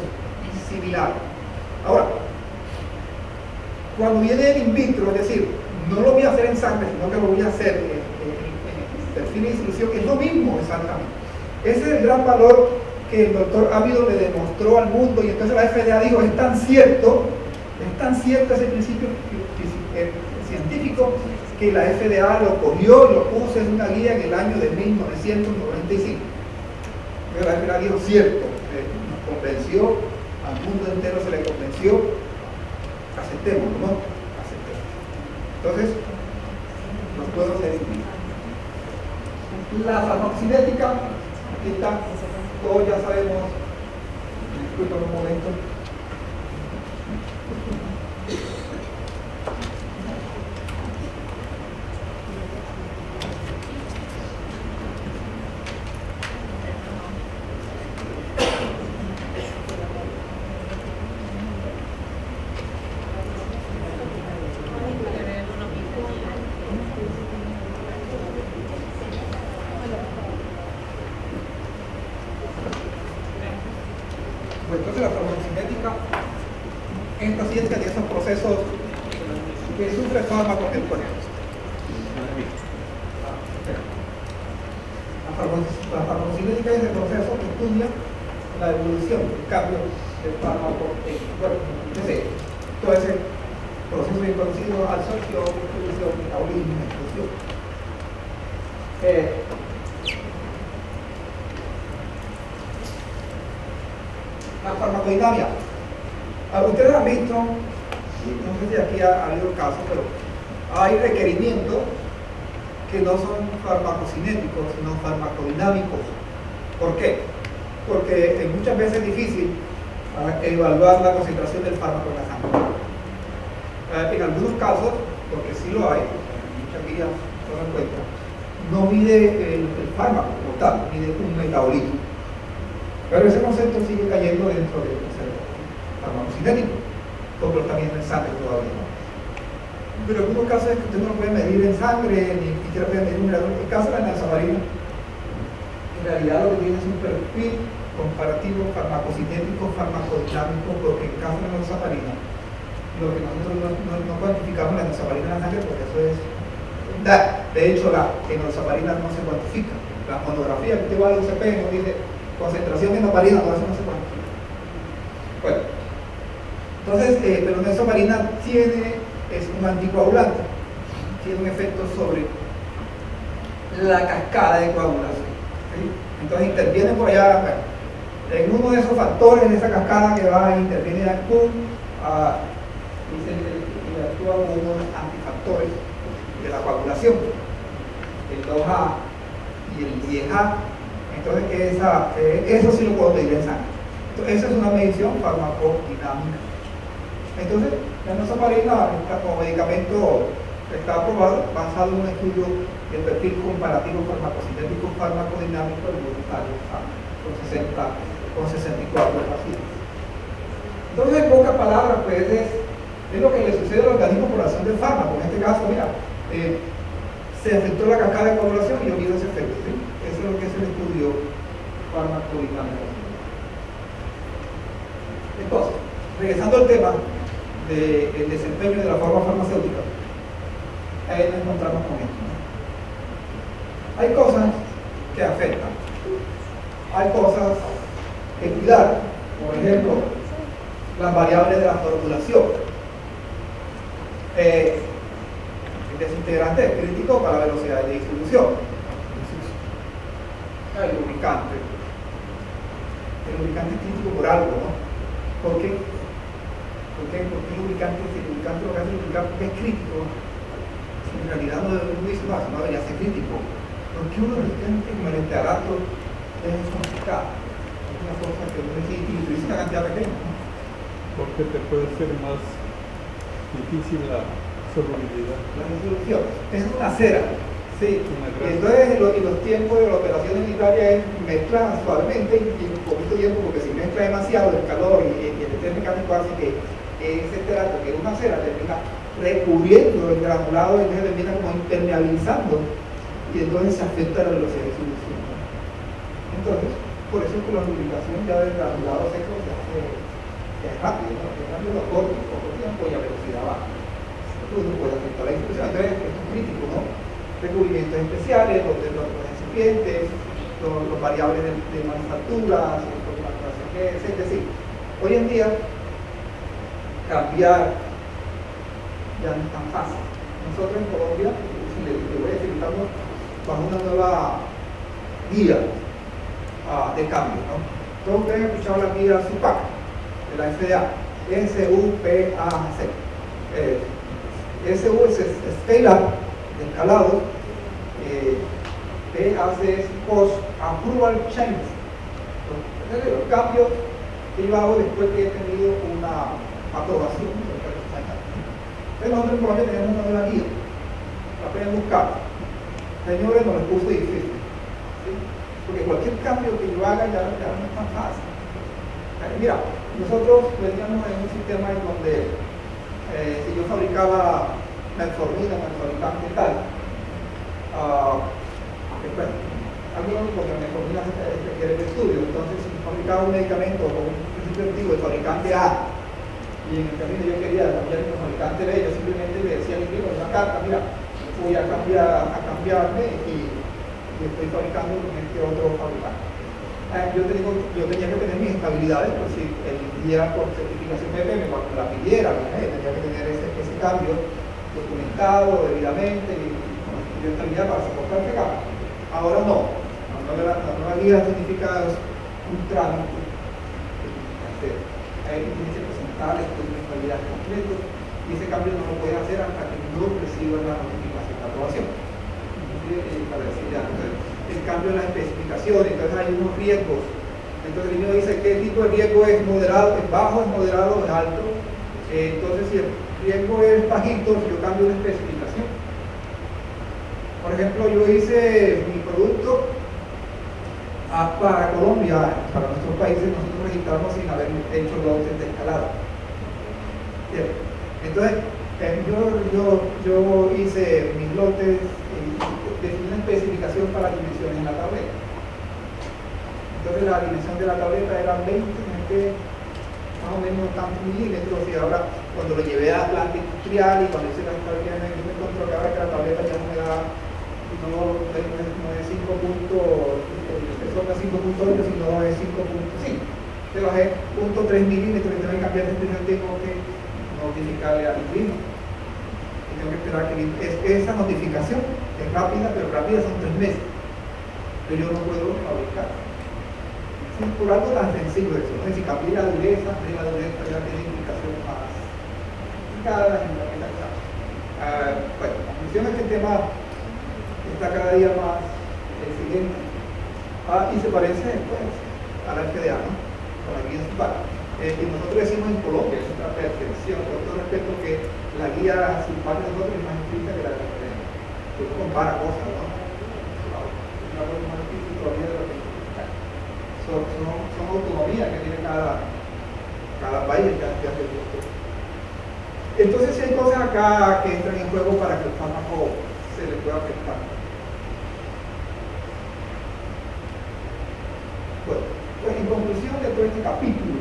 similares. Ahora, cuando viene el in vitro, es decir, no lo voy a hacer en sangre, sino que lo voy a hacer en perfil de disolución, es lo mismo exactamente. Ese es el gran valor que el doctor Amidon le demostró al mundo, y entonces la FDA dijo, es tan cierto ese principio científico, que la FDA lo cogió y lo puso en una guía en el año de 1995. Pero la FDA dijo, cierto, nos convenció, al mundo entero se le convenció, aceptemos, ¿no? Aceptemos. Entonces, los puedo hacer. La farmacocinética, aquí está. Todos ya sabemos, disculpen un momento. Entonces la farmacocinética es esta ciencia de esos procesos que sufre fármacos en el cuerpo. La farmacocinética es el proceso que estudia la evolución, el cambio del fármaco en el cuerpo. Entonces, todo ese proceso bien conocido, absorción, distribución, metabolismo, exclusión. La farmacodinámica. Ustedes han visto, no sé si aquí ha habido casos, pero hay requerimientos que no son farmacocinéticos, sino farmacodinámicos. ¿Por qué? Porque muchas veces es difícil evaluar la concentración del fármaco en la sangre. En algunos casos, porque sí lo hay, muchas guías lo dan cuenta, no mide el fármaco como tal, mide un metabolito. Pero ese concepto sigue cayendo dentro del farmacocinético, como también en sangre todavía. Pero en algunos casos es que usted no lo puede medir en sangre, ni siquiera puede medir un mirador. En el caso de la enalzaparina, en realidad lo que tiene es un perfil comparativo farmacocinético, farmacodinámico, porque en el caso de la enalzaparina, lo que nosotros no cuantificamos la enalzaparina en la sangre, porque eso es de hecho la enalzaparina no se cuantifica. La monografía que usted va al UCP no dice concentración en heparina, no, eso no se puede. Bueno, entonces, pero la heparina es un anticoagulante, tiene un efecto sobre la cascada de coagulación. ¿Sí? Entonces interviene por allá, bueno, en uno de esos factores de esa cascada que va a intervenir al CUM, y actúa como unos antifactores de la coagulación, el 2A y el 10A. Entonces eso sí lo puedo medir en sangre. Entonces, esa es una medición farmacodinámica. Entonces, la enoxaparina como medicamento está aprobado basado en un estudio del perfil comparativo farmacocinético farmacodinámico de voluntarios con 64 pacientes. Entonces, en pocas palabras, pues es lo que le sucede al organismo por acción del fármaco. En este caso, mira, se afectó la cascada de coagulación y ha habido ese efecto. ¿Sí? Eso es lo que es el estudio farmacodinámico. Entonces, regresando al tema del desempeño de la forma farmacéutica, ahí nos encontramos con esto. Hay cosas que afectan, hay cosas que cuidar, por ejemplo, las variables de la formulación. El desintegrante es crítico para la velocidad de distribución. El lubricante es crítico por algo, ¿no? ¿Por qué? Porque el lubricante lo que hace el lubricante es crítico. En realidad no dice más, no debería ser crítico. Porque uno de los lubricantes como el enterato es complicado. Es una cosa que no necesita y utiliza una cantidad pequeña, ¿no? Porque te puede ser más difícil la solubilidad. La resolución es una cera, sí. Entonces los tiempos de la operación en Italia es mezclar suavemente y en poquito tiempo, porque si mezcla demasiado el calor y el estrés mecánico hace que ese terato, que es una cera, termina recubriendo el granulado y entonces termina como impermeabilizando y entonces se afecta la velocidad de solución. Entonces, por eso es que la lubricación ya del granulado seco se hace es rápido, ¿no? En cambio lo corto, poco tiempo y a velocidad baja. Esto no puede afectar la distribución. Entonces, esto es crítico, ¿no? Recubrimientos especiales, los recipientes, los variables de manufactura, es decir, hoy en día cambiar ya no es tan fácil. Nosotros en Colombia, le voy a decir, estamos bajo una nueva guía de cambio, ¿no? Todos ustedes han escuchado la guía SUPAC de la FDA, SUPAC. SU es Scale Up, de escalado, PAC es Post Approval Change. Entonces, los cambios que yo hago después que he tenido una aprobación. Entonces, nosotros en Colombia tenemos una nueva guía, la pueden buscar. Señores, nos les puso difícil, ¿sí? Porque cualquier cambio que yo haga ya no es tan fácil. Mira, nosotros veníamos en un sistema en donde si yo fabricaba metformina, fabricante tal, bueno, algunos porque metformina requiere el estudio, entonces si fabricaba un medicamento con un principio activo de fabricante A y en el camino yo quería cambiar el fabricante B, yo simplemente le decía al equipo en una carta, mira, voy a cambiarme y estoy fabricando con este otro fabricante. Yo tenía que tener mis estabilidades, pues si el día por certificación BPM, cuando la pidiera, tenía que tener ese cambio documentado debidamente y con estabilidad para soportar este cambio. Ahora no. La nueva guía significa un trámite que tiene que presentar el estudio de estabilidad completo y ese cambio no lo puede hacer hasta que no reciba la notificación de aprobación. Para decir ya, el cambio en las especificaciones, entonces hay unos riesgos. Entonces el niño dice qué tipo de riesgo es moderado, es bajo, es moderado, es alto. Entonces si el riesgo es bajito, yo cambio de especificación. Por ejemplo, yo hice mi producto para Colombia, para nuestros países, nosotros registramos sin haber hecho lotes de escalado. Bien. Entonces, yo hice mis lotes y definí una especificación para las dimensiones en la tableta. Entonces la dimensión de la tableta era 20, más o menos tantos milímetros, y ahora cuando lo llevé a planta industrial y cuando hice la estabilidad, yo me encontré que ahora que la tableta ya no me da, no es 5 puntos, son 5.8, sino es 5.5. Te bajé 0.3 milímetros y tengo que cambiar de expresión, tengo que notificarle al inquilino. Y tengo que esperar que esa notificación es rápida, pero rápida son 3 meses. Pero yo no puedo fabricar. Sí, por algo tan sencillo eso, ¿no? Si cambié la dureza ya tiene implicaciones más complicadas en la vida. Bueno, la conclusión es que el tema está cada día más exigente y se parece pues, a la FDA, ¿no? Con la guía SUPAR. Y nosotros decimos en Colombia, es otra percepción, con todo respeto, que la guía SUPAR de nosotros es más estricta que la FDA. Que uno compara cosas, ¿no? Es una cosa más difícil todavía de lo que son autonomías que tiene cada país que hace el gusto. Entonces, si hay cosas acá que entran en juego para que el fármaco se le pueda afectar. Bueno, pues en conclusión de todo este capítulo,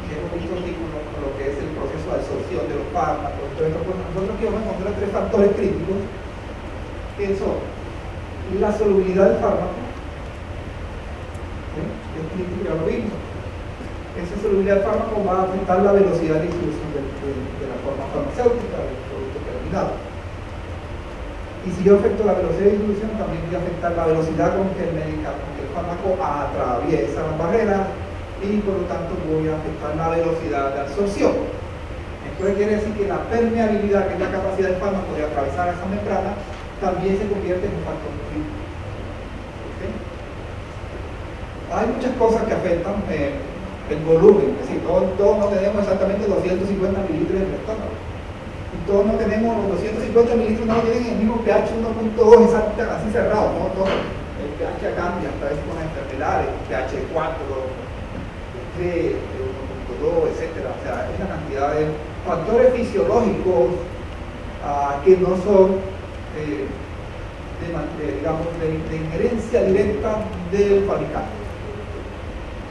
que es un poquito con lo que es el proceso de absorción de los fármacos, entonces, pues nosotros aquí vamos a encontrar 3 factores críticos, que son la solubilidad del fármaco, es crítico, ya lo vimos. Esa solubilidad del fármaco va a afectar la velocidad de distribución de la forma farmacéutica del producto terminado. Y si yo afecto la velocidad de distribución, también voy a afectar la velocidad con que el fármaco atraviesa las barreras y por lo tanto voy a afectar la velocidad de absorción. Entonces quiere decir que la permeabilidad, que es la capacidad del fármaco de atravesar esa membrana, también se convierte en un factor crítico. ¿Okay? Hay muchas cosas que afectan el volumen, es decir, todos no tenemos exactamente 250 mililitros en el estómago. Y todos no tenemos los 250 mililitros, no tienen el mismo pH 1.2 así cerrado, ¿no? Todo, el pH cambia, hasta veces con las enfermedades, pH 4, 3, 1.2, etc. O sea, es la cantidad de factores fisiológicos que no son de injerencia directa del fabricante.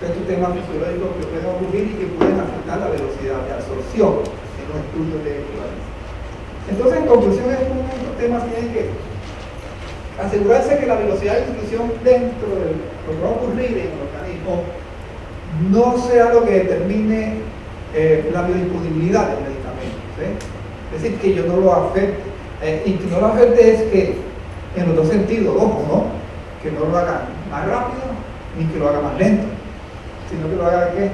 Estos temas fisiológicos que pueden ocurrir y que pueden afectar la velocidad de absorción en los estudios de equivalencia. Entonces, en conclusión, estos temas tienen que asegurarse que la velocidad de distribución dentro de lo que va a ocurrir en el organismo no sea lo que determine la biodisponibilidad del medicamento. ¿Sí? Es decir, que yo no lo afecte. Y que no lo afecte es que, en los dos sentidos, ojo, ¿no? Que no lo haga más rápido ni que lo haga más lento, sino que lo haga ¿qué?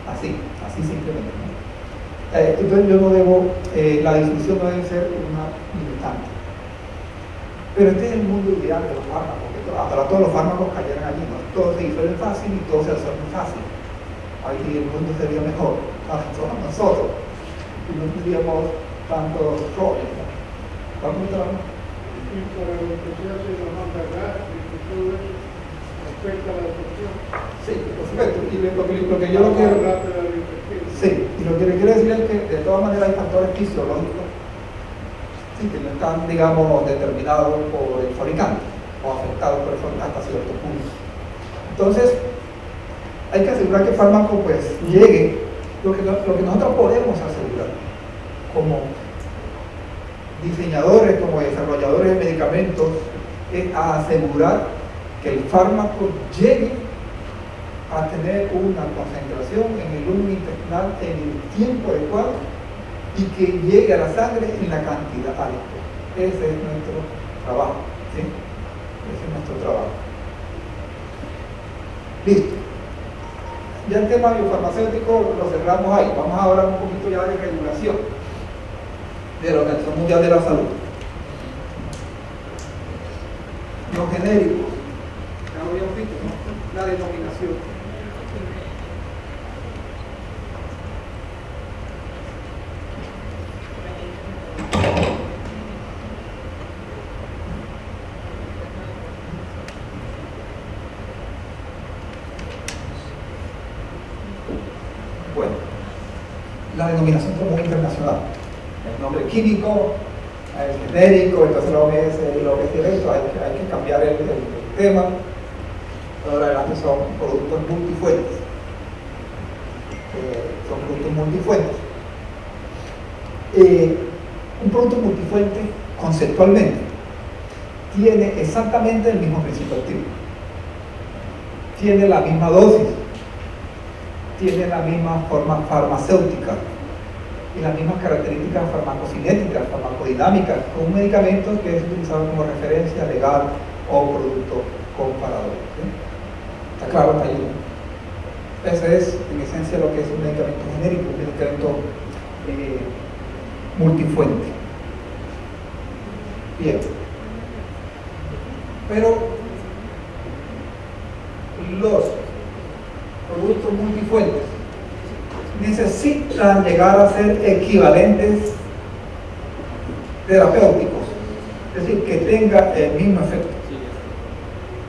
Así simplemente, ¿no? Entonces yo no debo, la distribución no debe ser una limitante. Pero este es el mundo ideal de los fármacos, que ahora todos los fármacos cayeran allí, ¿no? Todos se disuelven fácil y todos se absorben fácil. Ahí el mundo sería mejor para todos nosotros y no tendríamos tantos roles, ¿no? ¿Vamos a trabajar? Y para lo que se hace la manga gástrica y todo eso, afecta la absorción. Sí, por supuesto. Y lo que yo lo quiero... Sí, y lo que le quiero decir es que de todas maneras hay factores fisiológicos, sí, que no están, digamos, determinados por el fabricante o afectados por el fabricante hasta cierto punto. Entonces, hay que asegurar que el fármaco pues llegue, lo que nosotros podemos asegurar como diseñadores, como desarrolladores de medicamentos, es asegurar que el fármaco llegue a tener una concentración en el lumen intestinal en el tiempo adecuado y que llegue a la sangre en la cantidad adecuada. Ese es nuestro trabajo, ¿sí? Ese es nuestro trabajo. Listo. Ya el tema biofarmacéutico lo cerramos ahí. Vamos a hablar un poquito ya de regulación de la Organización Mundial de la Salud. Los genéricos, ya lo habíamos visto, ¿no? La denominación. Bueno, la denominación común internacional, el nombre químico, el genérico, entonces la OMS y lo que tiene esto, hay que cambiar el tema. Ahora adelante son productos multifuentes. Un producto multifuente, conceptualmente, tiene exactamente el mismo principio activo, tiene la misma dosis, tiene la misma forma farmacéutica y las mismas características farmacocinéticas, farmacodinámicas, con un medicamento que es utilizado como referencia legal o producto comparador. ¿Sí? ¿Está claro hasta allí? Ese es, en esencia, lo que es un medicamento genérico, un medicamento multifuente. Bien. Pero los productos multifuentes necesitan llegar a ser equivalentes terapéuticos, es decir, que tenga el mismo efecto,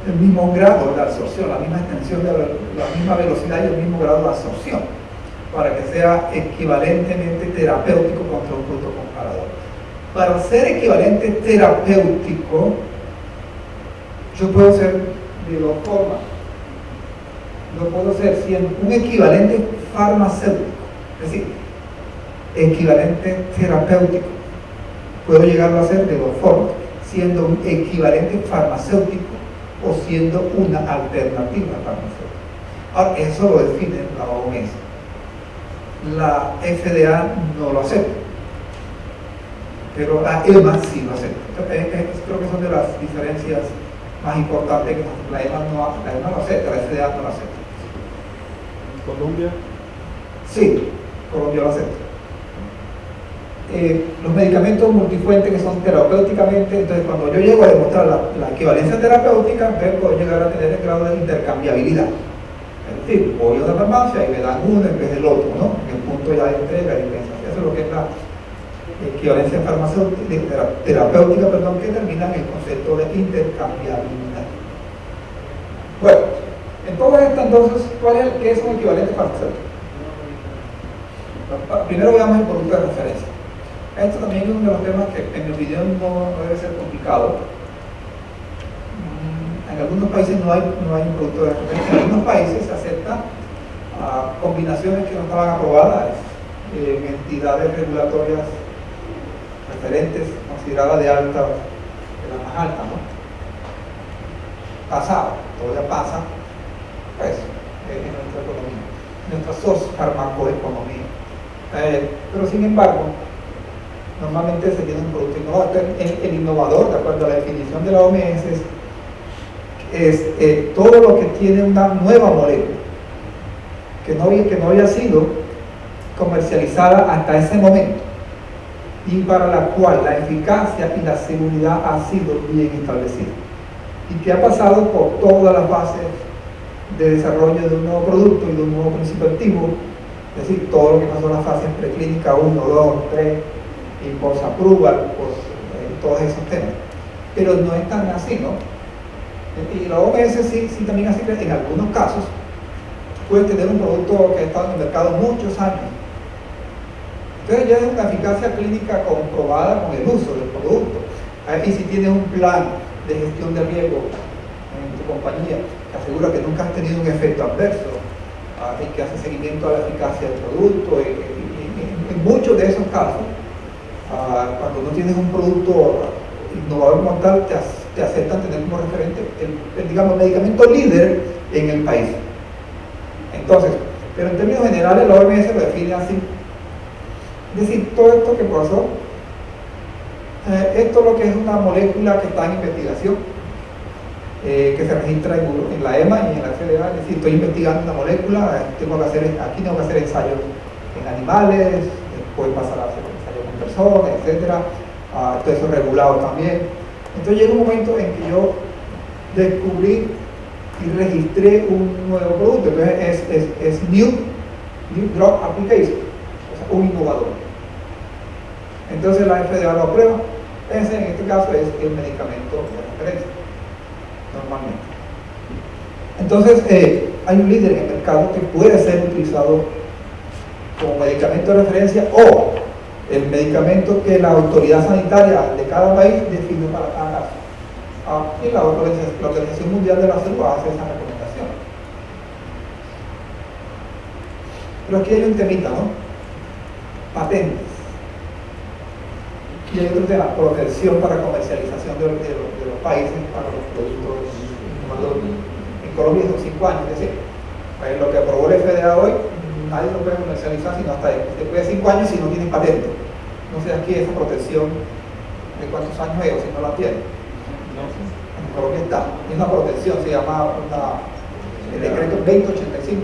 el mismo grado de absorción, la misma extensión de la misma velocidad y el mismo grado de absorción, para que sea equivalentemente terapéutico contra un producto comparador. Para ser equivalente terapéutico, yo puedo ser de dos formas. Lo puedo ser siendo un equivalente farmacéutico, es decir, equivalente terapéutico. Puedo llegarlo a ser de dos formas, siendo un equivalente farmacéutico o siendo una alternativa farmacéutica. Ahora, eso lo define la OMS. La FDA no lo acepta, pero la EMA sí lo acepta. Creo que son de las diferencias más importantes, que la EMA no acepta, la FDA no lo acepta. Colombia. Sí, Colombia lo acepta. Los medicamentos multifuentes que son terapéuticamente, entonces cuando yo llego a demostrar la equivalencia terapéutica, puedo llegar a tener el grado de intercambiabilidad. Es decir, voy a una farmacia y me dan uno en vez del otro, ¿no? En el punto ya de entrega y dispensación. Eso es lo que es la equivalencia terapéutica, que termina en el concepto de intercambiabilidad. Bueno, en todo esto entonces, ¿qué es un equivalente farmacéutico? Primero veamos el producto de referencia. Esto también es uno de los temas que en mi opinión no debe ser complicado. En algunos países no hay un producto de referencia. En algunos países se aceptan combinaciones que no estaban aprobadas en entidades regulatorias referentes, consideradas de alta, de la más alta, ¿no? Pasado, todavía pasa, pues, en nuestra economía, nuestra farmacoeconomía. Pero sin embargo, normalmente se tiene un producto innovador. El innovador, de acuerdo a la definición de la OMS, es todo lo que tiene una nueva molécula que no había sido comercializada hasta ese momento y para la cual la eficacia y la seguridad ha sido bien establecida y que ha pasado por todas las fases de desarrollo de un nuevo producto y de un nuevo principio activo, es decir, todo lo que pasó en las fases preclínicas 1, 2, 3 y post-approval, todos esos temas. Pero no es tan así, ¿no? Y la OMS sí también así que en algunos casos puede tener un producto que ha estado en el mercado muchos años. Entonces ya es una eficacia clínica comprobada con el uso del producto. Y si tienes un plan de gestión de riesgo en tu compañía que asegura que nunca has tenido un efecto adverso y que hace seguimiento a la eficacia del producto, en muchos de esos casos, cuando no tienes un producto innovador mortal, te aceptan tener como referente el medicamento líder en el país. Entonces, pero en términos generales la OMS lo define así. Es decir, todo esto que pasó, esto es lo que es una molécula que está en investigación, que se registra en la EMA y en la FDA. Es decir, estoy investigando una molécula, aquí tengo que hacer ensayos en animales, después pasar a hacer ensayos en personas, etc. Todo eso regulado también. Entonces llega un momento en que yo descubrí y registré un nuevo producto. Entonces es New Drug Application, o sea, un innovador. Entonces la FDA lo aprueba. Ese en este caso es el medicamento de referencia, normalmente. Entonces hay un líder en el mercado que puede ser utilizado como medicamento de referencia o el medicamento que la autoridad sanitaria de cada país define para cada caso. Y la Organización Mundial de la Salud hace esa recomendación. Pero aquí hay un temita, ¿no? Patentes. Y hay otro tema, protección para comercialización de los países para los productos innovadores. En Colombia son 5 años, es decir, lo que aprobó el FDA hoy, nadie lo puede comercializar sino hasta después de 5 años si no tienen patente. No sé aquí esa protección de cuántos años es o si no la tienen. En Colombia está, es una protección, se llama el decreto 2085.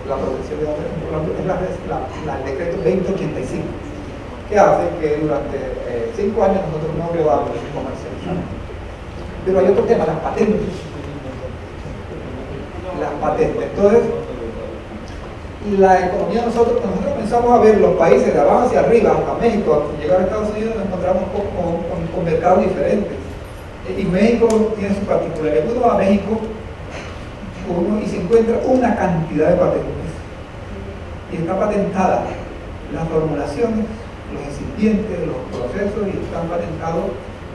La protección de datos es el decreto 2085, que hace que durante 5 años nosotros no podamos comercializar. Pero hay otro tema, las patentes. Las patentes. Entonces, la economía nosotros comenzamos a ver los países de abajo hacia arriba, hasta México, hasta llegar a Estados Unidos nos encontramos con mercados diferentes. Y México tiene su particularidad. Uno va a México y se encuentra una cantidad de patentes. Y está patentada las formulaciones, los excipientes, los procesos, y están patentados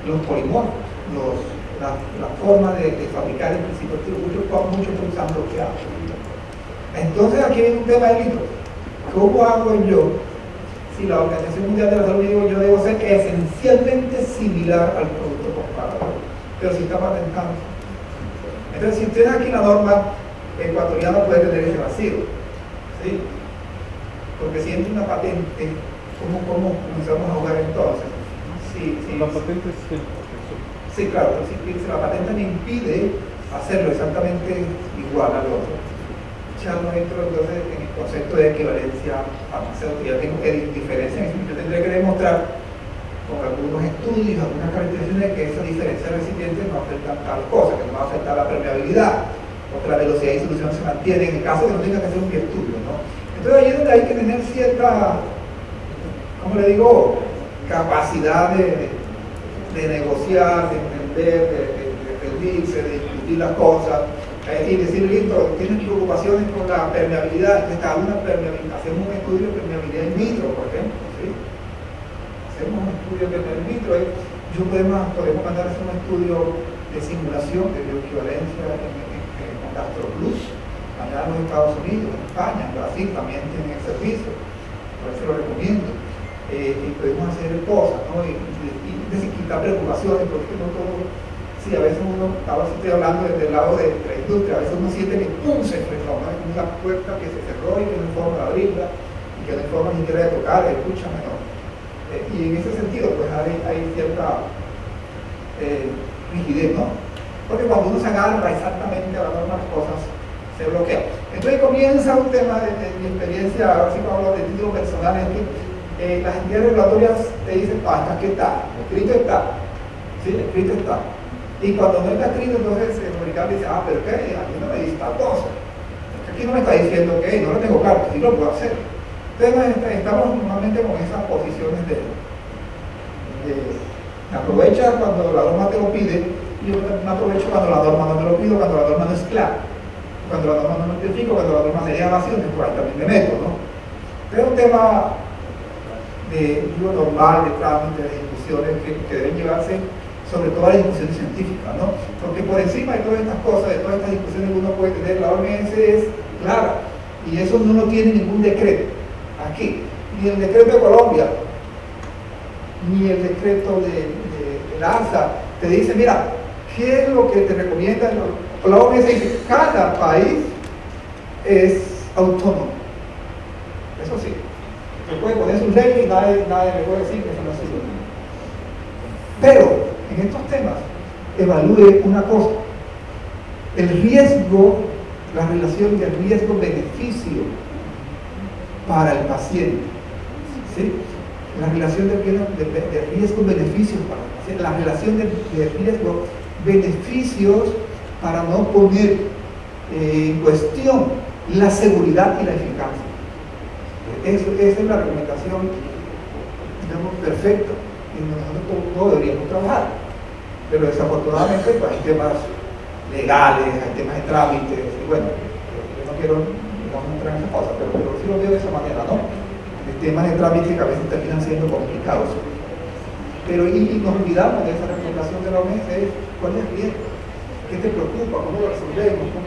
los polimorfos, la forma de fabricar el principio activo, muchos utilizando lo que hago. Entonces aquí hay un tema de libro. ¿Cómo hago yo si la Organización Mundial de la Salud digo yo debo ser esencialmente similar al producto comparado? Pero si está patentado. Entonces si ustedes aquí la norma ecuatoriana puede tener ese vacío, ¿sí? Porque si entra una patente, ¿cómo comenzamos a jugar entonces? Sí. La patente es el proceso. Sí, claro, pero si la patente me impide hacerlo exactamente igual al otro, ya no entro entonces en el concepto de equivalencia farmacéutica. Ya tengo que diferenciar, yo tendré que demostrar con algunos estudios, algunas características de que esa diferencia de recipientes no afecta tal cosa, que no va a afectar la permeabilidad, o que la velocidad de disolución se mantiene, en el caso de que no tenga que hacer un estudio, ¿no? Entonces ahí es donde hay que tener cierta, ¿cómo le digo?, capacidad de negociar, de entender, de pedirse, de discutir las cosas, y decir, listo, tienes preocupaciones con la permeabilidad, entonces cada una hacemos un estudio de permeabilidad in vitro, por ejemplo, ¿sí? Hacemos un estudio de permeabilidad in vitro, yo podemos mandar a hacer un estudio de simulación de bioequivalencia con GastroPlus, allá en los Estados Unidos, en España, en Brasil también tienen el servicio, por eso lo recomiendo. Y podemos hacer cosas, ¿no? Y quitar preocupaciones, porque no todo, sí, a veces uno, ahora sí estoy hablando desde el lado de la industria, a veces uno siente que ¡pum! Se frenó, ¿no? Es una puerta que se cerró y que no hay forma de abrirla, y que no hay forma ni siquiera de tocar, escúchame, ¿no? Y en ese sentido, pues hay cierta rigidez, ¿no? Porque cuando uno se agarra exactamente a la norma, las cosas se bloquean. Entonces comienza un tema de mi experiencia, ahora sí que hablo de título personal, es que las entidades regulatorias te dicen, hasta aquí está, escrito está, ¿sí? Escrito está. Y cuando no está escrito, entonces el fabricante dice, pero ¿qué? Aquí no me dice tal cosa. Aquí no me está diciendo que no lo tengo claro, que sí lo puedo hacer. Entonces estamos normalmente con esas posiciones de aprovecha cuando la norma te lo pide, y yo me aprovecho cuando la norma no me lo pido, cuando la norma no es clara, cuando la norma no me notifico, cuando la norma se llega vacío, pues ahí también me meto, ¿no? Pero es un tema de lo normal, de trámite, de discusiones que deben llevarse, sobre todo las discusiones científicas, ¿no? Porque por encima de todas estas cosas, de todas estas discusiones que uno puede tener, la OMS es clara, y eso no lo tiene ningún decreto aquí, ni el decreto de Colombia, ni el decreto de la ANSA, te dice, mira, ¿qué es lo que te recomienda? La OMS dice, cada país es autónomo, eso sí. Se puede poner sus leyes y nadie le puede decir que eso no es así. Pero en estos temas evalúe una cosa: el riesgo, la relación del riesgo-beneficio para el paciente, ¿sí? La relación del riesgo-beneficio para el paciente, la relación de riesgo-beneficios para no poner en cuestión la seguridad y la eficacia. Esa es la recomendación, digamos, perfecta en donde nosotros todos deberíamos trabajar. Pero desafortunadamente pues, hay temas legales, hay temas de trámites, y bueno, yo no quiero entrar en esas cosas, pero sí lo veo de esa manera, ¿no? De temas de trámites que a veces terminan siendo complicados. Pero y nos olvidamos de esa recomendación de la OMS, ¿cuál es el riesgo? ¿Qué te preocupa? ¿Cómo lo resolvemos? ¿Cómo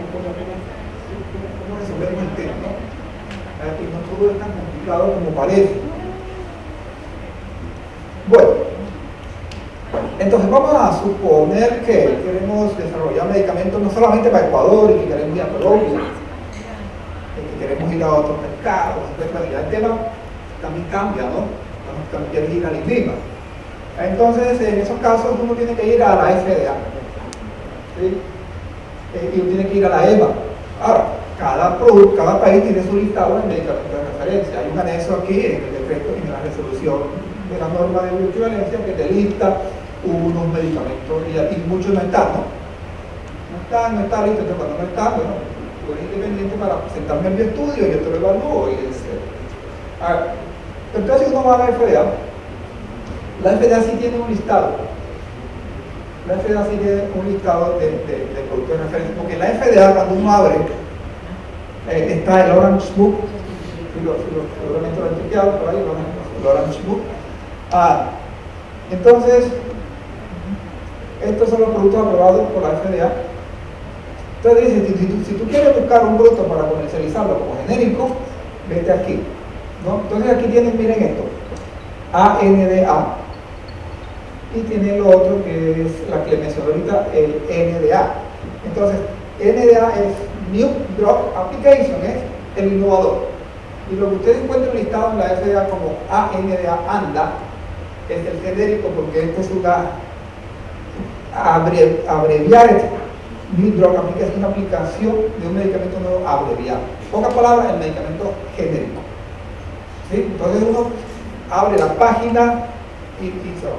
resolvemos el tema, no? No todo es tan complicado como parece. Bueno, Entonces vamos a suponer que queremos desarrollar medicamentos no solamente para Ecuador y que queremos ir a Colombia, que queremos ir a otros mercados. Entonces, bueno, ya el tema también cambia, ¿no? También quieres ir al INVIMA. Entonces, en esos casos uno tiene que ir a la FDA, ¿sí? Y uno tiene que ir a la EMA. Ahora, cada país tiene su listado de medicamentos de referencia. Hay un anexo aquí en el decreto y en la resolución de la norma de bioequivalencia que te lista unos medicamentos y muchos no están, ¿no? No está listo. Entonces, cuando no está, bueno, tú eres independiente para presentarme en mi estudio, yo te lo evalúo y entonces uno va a la FDA. La FDA sí tiene un listado. La FDA sí tiene un listado de productos de referencia, porque la FDA cuando uno abre está el Orange Book, seguramente lo han chequeado por ahí, el Orange Book. Entonces, estos son los productos aprobados por la FDA. Entonces dice, si tú quieres buscar un producto para comercializarlo como genérico, vete aquí, ¿no? Entonces aquí tienen, miren esto, ANDA, y tiene lo otro que es la que le mencioné ahorita, el NDA. Entonces, NDA es New Drug Application, es el innovador. Y lo que ustedes encuentran listado en la FDA como ANDA es el genérico, porque este es una abreviar New Drug Application, es una aplicación de un medicamento nuevo abreviado. Pocas palabras, el medicamento genérico. ¿Sí? Entonces uno abre la página y se va.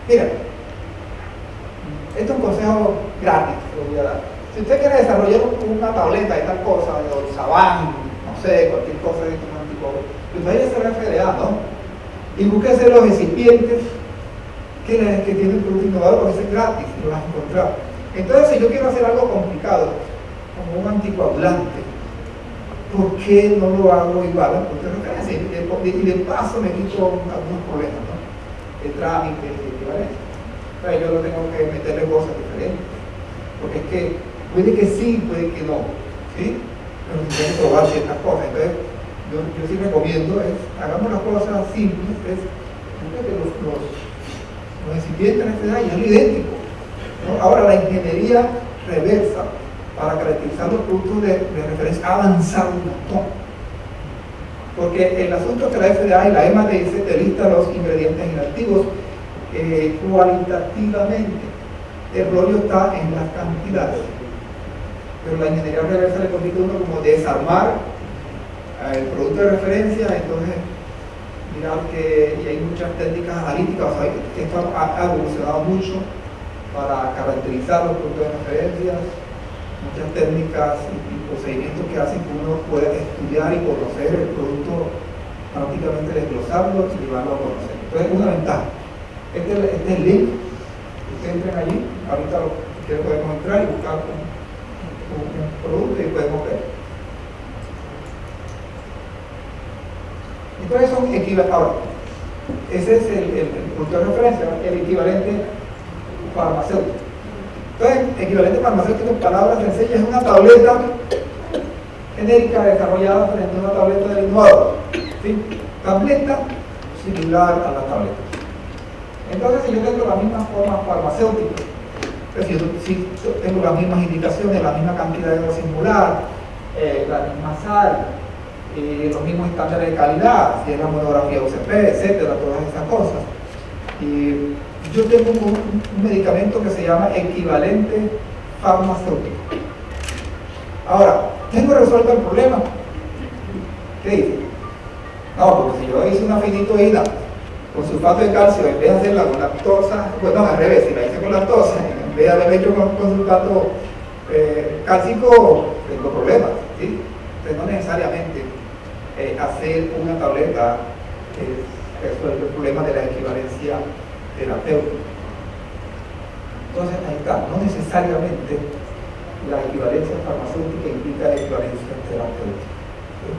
Mira, esto es un consejo gratis que voy a dar. Si usted quiere desarrollar una tableta de tal cosa, de Orizabán, no sé, cualquier cosa de estos anticuerpos, pues vaya a ser la FDA, ¿no? Y búsquese los recipientes que tienen el producto innovador, porque es gratis y lo vas a encontrar. Entonces, si yo quiero hacer algo complicado, como un anticoagulante, ¿por qué no lo hago igual al producto de referencia? Y de paso me quito algunos problemas, ¿no? De trámite, de equivalencia. Pero yo lo tengo que meterle cosas diferentes, porque es que puede que sí, puede que no, ¿sí? Pero si tiene que probar ciertas cosas. Entonces, yo sí recomiendo hagamos las cosas simples, que los recipientes de FDA ya es idéntico, ¿no? Ahora la ingeniería reversa para caracterizar los productos de referencia ha avanzado un montón. Porque el asunto es que la FDA y la EMA te lista los ingredientes inactivos cualitativamente. El rollo está en las cantidades. Pero la ingeniería reversa le permite a uno como desarmar el producto de referencia, entonces mirar que y hay muchas técnicas analíticas, o sea, esto ha evolucionado mucho para caracterizar los productos de referencia, muchas técnicas y procedimientos que hacen que uno pueda estudiar y conocer el producto, prácticamente desglosarlo y llevarlo a conocer. Entonces, una ventaja. Este es el link, ustedes entren allí, ahorita lo que podemos entrar y buscar un producto y podemos ver. Entonces son equivalentes. Ahora, ese es el punto de referencia, el equivalente farmacéutico. Entonces, equivalente farmacéutico en palabras sencillas es una tableta genérica desarrollada frente a una tableta del innovador. ¿Sí? Tableta similar a la tableta. Entonces, si yo tengo la misma forma farmacéutica, es decir, si tengo las mismas indicaciones, la misma cantidad de dosis molar, la misma sal, los mismos estándares de calidad, si es la monografía UCP, etcétera, todas esas cosas. Y yo tengo un medicamento que se llama equivalente farmacéutico. Ahora, ¿tengo resuelto el problema? ¿Qué dice? No, porque si yo hice una finitoína con sulfato de calcio, en vez de hacerla con lactosa, bueno, al revés, si la hice con lactosa, en vez de haberla hecho con sulfato cálcico, tengo problemas, ¿sí? Entonces no necesariamente hacer una tableta resuelve el problema de la equivalencia terapéutica. Entonces ahí está, no necesariamente la equivalencia farmacéutica implica la equivalencia terapéutica. ¿Sí?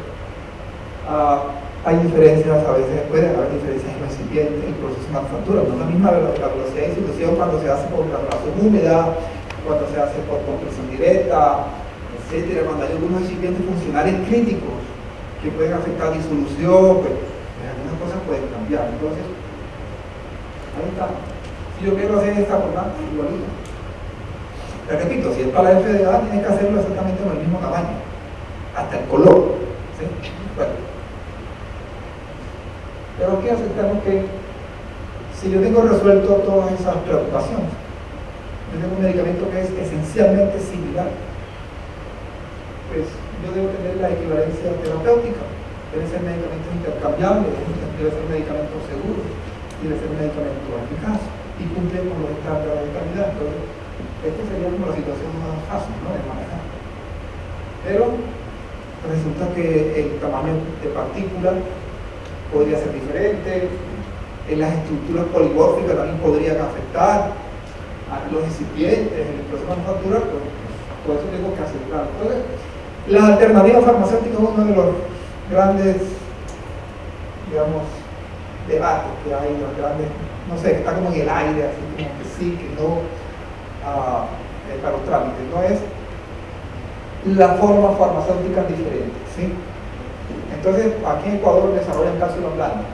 Hay diferencias, a veces pueden haber diferencias en recipientes, en procesos de manufactura, no es la misma la velocidad de distribución cuando se hace por granulación húmeda, cuando se hace por compresión directa, etcétera, cuando hay algunos recipientes funcionales críticos que pueden afectar disolución, pues algunas cosas pueden cambiar. Entonces, Ahí está. Si yo quiero hacer esta forma, igualito. Pero repito, si es para la FDA, tiene que hacerlo exactamente con el mismo tamaño, hasta el color. ¿Sí? Bueno. Pero aquí aceptamos que si yo tengo resuelto todas esas preocupaciones, yo tengo un medicamento que es esencialmente similar, pues yo debo tener la equivalencia terapéutica. Deben ser medicamentos intercambiables, debe ser medicamentos seguros, debe ser medicamento eficaz y cumplir con los estándares de calidad. Entonces, esta sería como la situación más fácil, ¿no?, de manejar. Pero resulta que el tamaño de partícula podría ser diferente, las estructuras polimórficas también podrían afectar a los recipientes, en el proceso de manufactura, pues todo eso tengo que aceptar. Entonces, la alternativa farmacéutica es uno de los grandes, digamos, debates que hay, los grandes, no sé, que está como en el aire, así como que sí, que no, para los trámites. No es la forma farmacéutica diferente, ¿sí? Entonces, aquí en Ecuador desarrollan cápsulas blandas.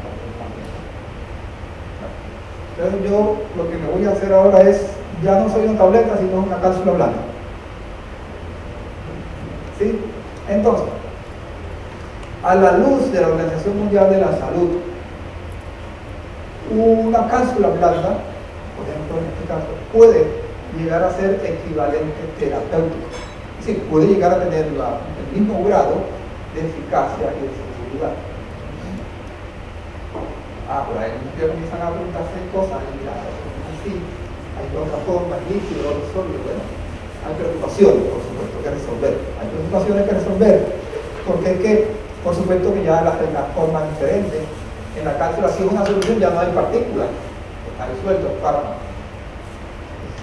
Entonces, yo lo que me voy a hacer ahora es, ya no soy una tableta, sino una cápsula blanda. ¿Sí? Entonces, a la luz de la Organización Mundial de la Salud, una cápsula blanda, por ejemplo en este caso, puede llegar a ser equivalente terapéutico. Es decir, puede llegar a tener el mismo grado de eficacia y de seguridad. Por ahí ya comienzan a preguntarse cosas, y mira, así, hay otra forma, líquido, sólido, bueno, hay preocupaciones, por supuesto, que resolver. Hay preocupaciones que resolver, porque es que, por supuesto que ya la forma es diferente. En la cápsula, si es una solución, ya no hay partículas, está resuelto el fármaco.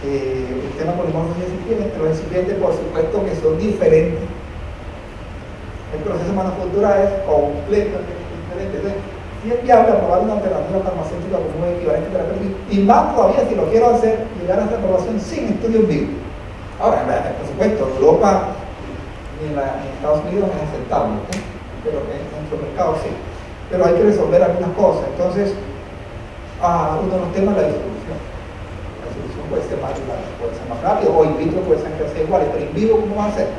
El tema polimorfo y recipientes, los recipientes, por supuesto que son diferentes. El proceso de manufactura es completamente diferente. Entonces, si es viable aprobar una alternativa farmacéutica como un equivalente terapéutico, y más todavía si lo quiero hacer, llegar a esa aprobación sin estudios vivos. Ahora, por supuesto, en Europa y en Estados Unidos es aceptable, ¿okay? Pero en nuestro mercado sí. Pero hay que resolver algunas cosas. Entonces, uno de los temas es la distribución. La distribución puede ser más rápido, o in vitro puede ser iguales, pero in vivo, ¿cómo va a ser?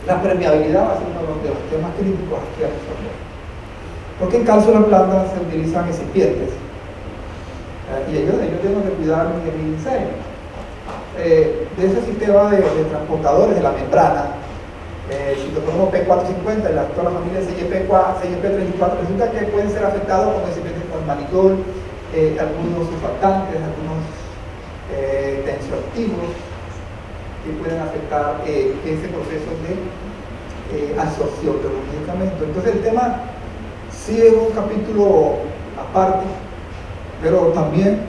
La permeabilidad va a ser uno de los temas críticos aquí a resolver. Porque en cápsulas blandas se utilizan recipientes. Y ellos tienen que cuidar mi diseño. De ese sistema de transportadores de la membrana, si lo ponemos P450 y toda la familia CYP34, resulta que pueden ser afectados con recipientes con malitol, algunos surfactantes, algunos tensioactivos que pueden afectar ese proceso de absorción de los medicamentos. Entonces el tema sí es un capítulo aparte, pero también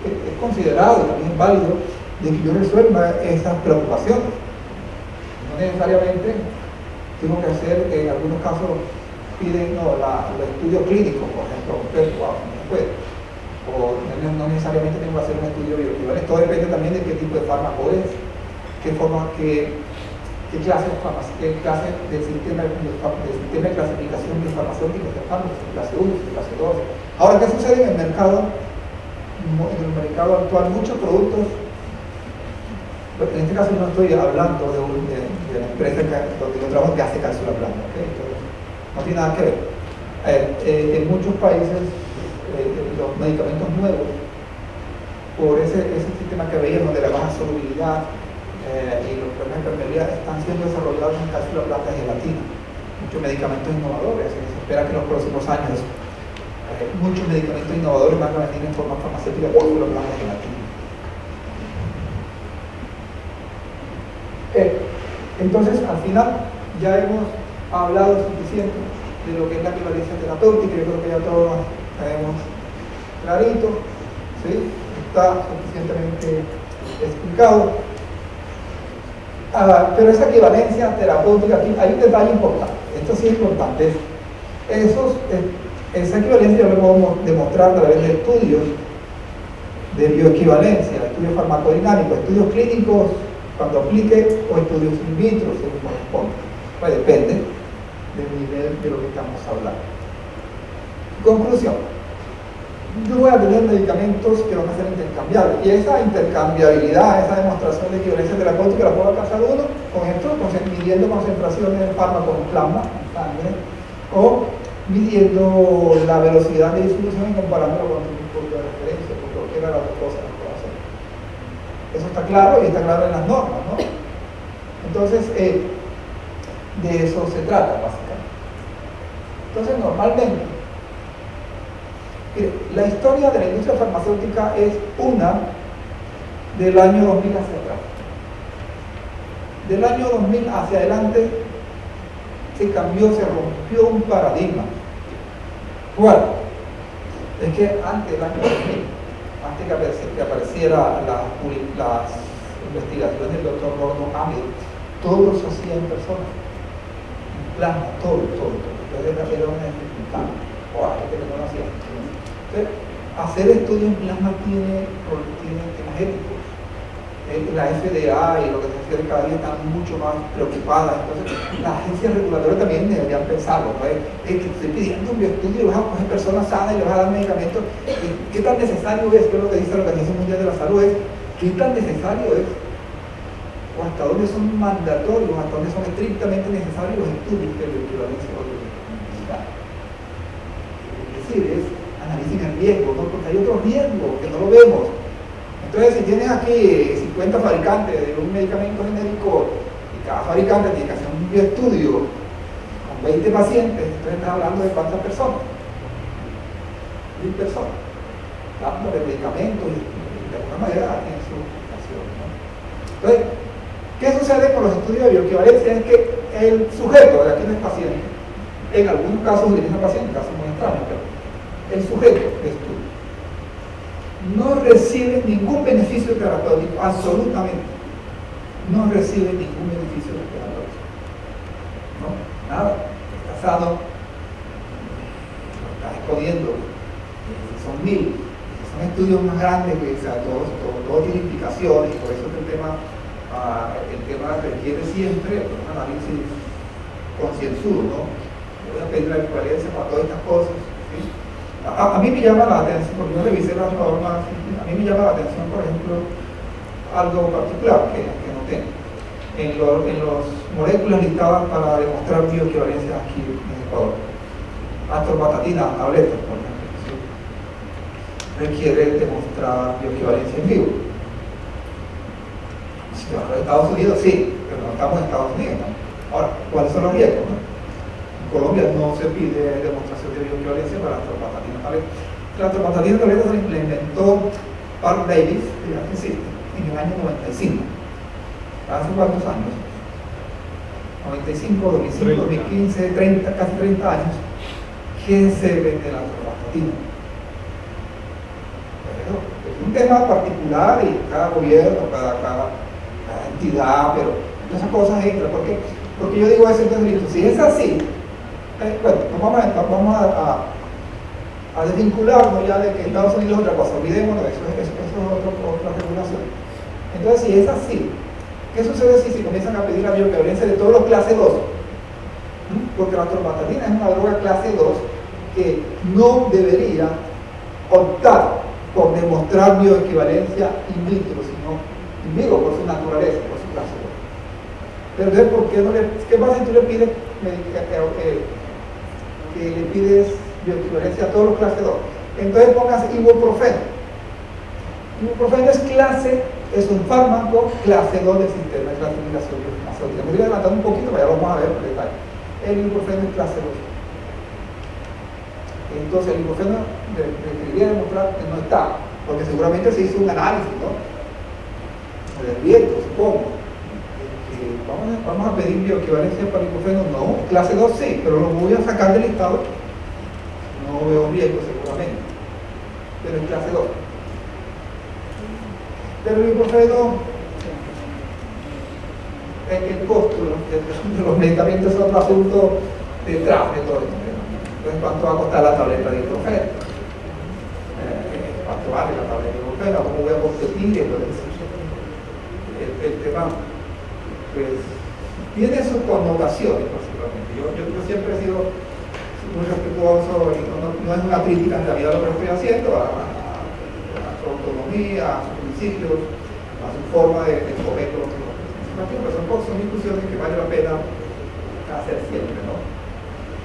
es considerado y también es válido de que yo resuelva esas preocupaciones. No necesariamente tengo que hacer, en algunos casos piden los estudios clínicos, por ejemplo, o no necesariamente tengo que hacer un estudio bioequivalente. Todo depende también de qué tipo de fármaco es, qué clase del sistema de clasificación de farmacéuticos de fármacos, clase 1, clase 2. Ahora, ¿qué sucede en el mercado? En el mercado actual, muchos productos, en este caso no estoy hablando de la empresa donde yo trabajo que hace cápsula blanda, ¿okay? Entonces, no tiene nada que ver. En muchos países, los medicamentos nuevos, por ese sistema que veíamos de la baja solubilidad y los problemas de permeabilidad, están siendo desarrollados en cápsula blanda de gelatina. Muchos medicamentos innovadores. Se espera que en los próximos años muchos medicamentos innovadores van a venir en forma farmacéutica de cápsula blanda de gelatina. Entonces, al final, ya hemos hablado suficiente de lo que es la equivalencia terapéutica. Yo creo que ya todos tenemos clarito, ¿sí? Está suficientemente explicado. Pero esa equivalencia terapéutica, aquí hay un detalle importante. Esto sí es importante. Esa equivalencia lo podemos demostrar a través de estudios de bioequivalencia, estudios farmacodinámicos, estudios clínicos cuando aplique, o estudios in vitro, según corresponde. Pues depende del nivel de lo que estamos hablando. Conclusión. yo voy a tener medicamentos que van a ser intercambiables. Y esa intercambiabilidad, esa demostración de equivalencia terapéutica la puedo alcanzar uno con esto, midiendo concentraciones del fármaco en plasma, en sangre, o midiendo la velocidad de distribución y comparándolo con su punto de referencia, porque cualquiera de las dos cosas lo puedo hacer. Eso está claro y está claro en las normas, ¿no? Entonces, de eso se trata, básicamente. Entonces, normalmente, mire, la historia de la industria farmacéutica es una del año 2000 hacia atrás. Del año 2000 hacia adelante se cambió, se rompió un paradigma. ¿Cuál? Es que antes del año 2000, antes que apareciera las investigaciones del doctor Gordon Amell, todo se hacía en persona, en plasma, todo. Entonces era una dificultad, o hay gente que no lo hacía. Entonces, hacer estudios en plasma tiene temas éticos. La FDA y lo que se hace cada día están mucho más preocupadas. Entonces, las agencias regulatorias también deberían pensarlo, ¿no? Es que estoy pidiendo un bioestudio y vas a coger personas sanas y le vas a dar medicamentos. ¿Qué tan necesario es? Que es lo que dice la Organización Mundial de la Salud, es ¿qué tan necesario es? O hasta dónde son mandatorios, hasta dónde son estrictamente necesarios los estudios de la equivalencia o de la. Es decir, es analicen el riesgo, ¿no? Porque hay otros riesgos que no lo vemos. Entonces, si tienes aquí 50 fabricantes de un medicamento genérico y cada fabricante tiene que hacer un bioestudio con 20 pacientes, entonces estás hablando de cuántas personas. 1000 personas. Dándole medicamentos y de alguna manera tiene su aplicación, ¿no? Entonces, ¿qué sucede con los estudios de bioequivalencia? Es que el sujeto, aquí no es paciente, en algunos casos utiliza paciente, casos muy extraños, pero el sujeto de estudio no recibe ningún beneficio terapéutico, absolutamente. No recibe ningún beneficio terapéutico. No, nada. Está sano, lo está exponiendo. Son 1000. Son estudios más grandes que, o sea, todo tiene implicaciones, y por eso el tema requiere siempre un análisis concienzudo, ¿no? Voy a pedir la equivalencia para todas estas cosas, ¿sí? A mí me llama la atención, porque yo revisé las normas, a mí me llama la atención, por ejemplo, algo particular que noté. En los moléculas listadas para demostrar bioequivalencia aquí en Ecuador. Atorvastatina, tabletas, por ejemplo, ¿sí? Requiere demostrar bioequivalencia en vivo. Si vas a Estados Unidos, sí, pero no estamos en Estados Unidos, ¿no? Ahora, ¿cuáles son los riesgos, no? En Colombia no se pide demostración de bioequivalencia para la atorvastatina tableta. La atorvastatina tableta se la inventó Park Davis, que ya existe, en el año 95. ¿Hace cuántos años? 95, 2005, 2015, 30, casi 30 años. ¿Qué se vende la atorvastatina? Bueno, es un tema particular y cada gobierno, cada entidad, pero esas cosas entran. Porque yo digo eso, entonces listo. Si es así, bueno, vamos a desvincularnos ya de que Estados Unidos es otra cosa, olvidémonos de eso, eso es otra regulación. Entonces, si es así, ¿qué sucede si se comienzan a pedir la bioequivalencia de todos los clase 2? Porque la atorvastatina es una droga clase 2 que no debería optar por demostrar bioequivalencia in vitro, sino in vivo, por su naturaleza, por su clase 2. Pero entonces, ¿por qué no qué pasa si tú le pides que le pides bioequivalencia a todos los clase 2? Entonces pongas ibuprofeno. Ibuprofeno es un fármaco clase 2 del sistema de clasificación farmacéutica. Me voy a adelantar un poquito, pero ya lo vamos a ver en detalle. El ibuprofeno es clase 2. Entonces el ibuprofeno debería demostrar que no está, porque seguramente se hizo un análisis, ¿no? Del riesgo, supongo. Vamos a pedir bioequivalencia para el ibuprofeno, no, clase 2 sí, pero lo voy a sacar del listado, no veo riesgo seguramente, pero en clase 2. Pero el ibuprofeno, el costo de los medicamentos es otro asunto detrás de todo esto. Entonces, ¿cuánto va a costar la tableta de ibuprofeno? ¿Cuánto vale la tableta de ibuprofeno? ¿Cómo voy a competir? El tema, pues, tiene sus connotaciones, posiblemente. Yo siempre he sido muy respetuoso y no no es una crítica en realidad a lo que estoy haciendo, a su autonomía, a sus principios, a su forma de escoger los pero son discusiones que vale la pena hacer siempre, ¿no?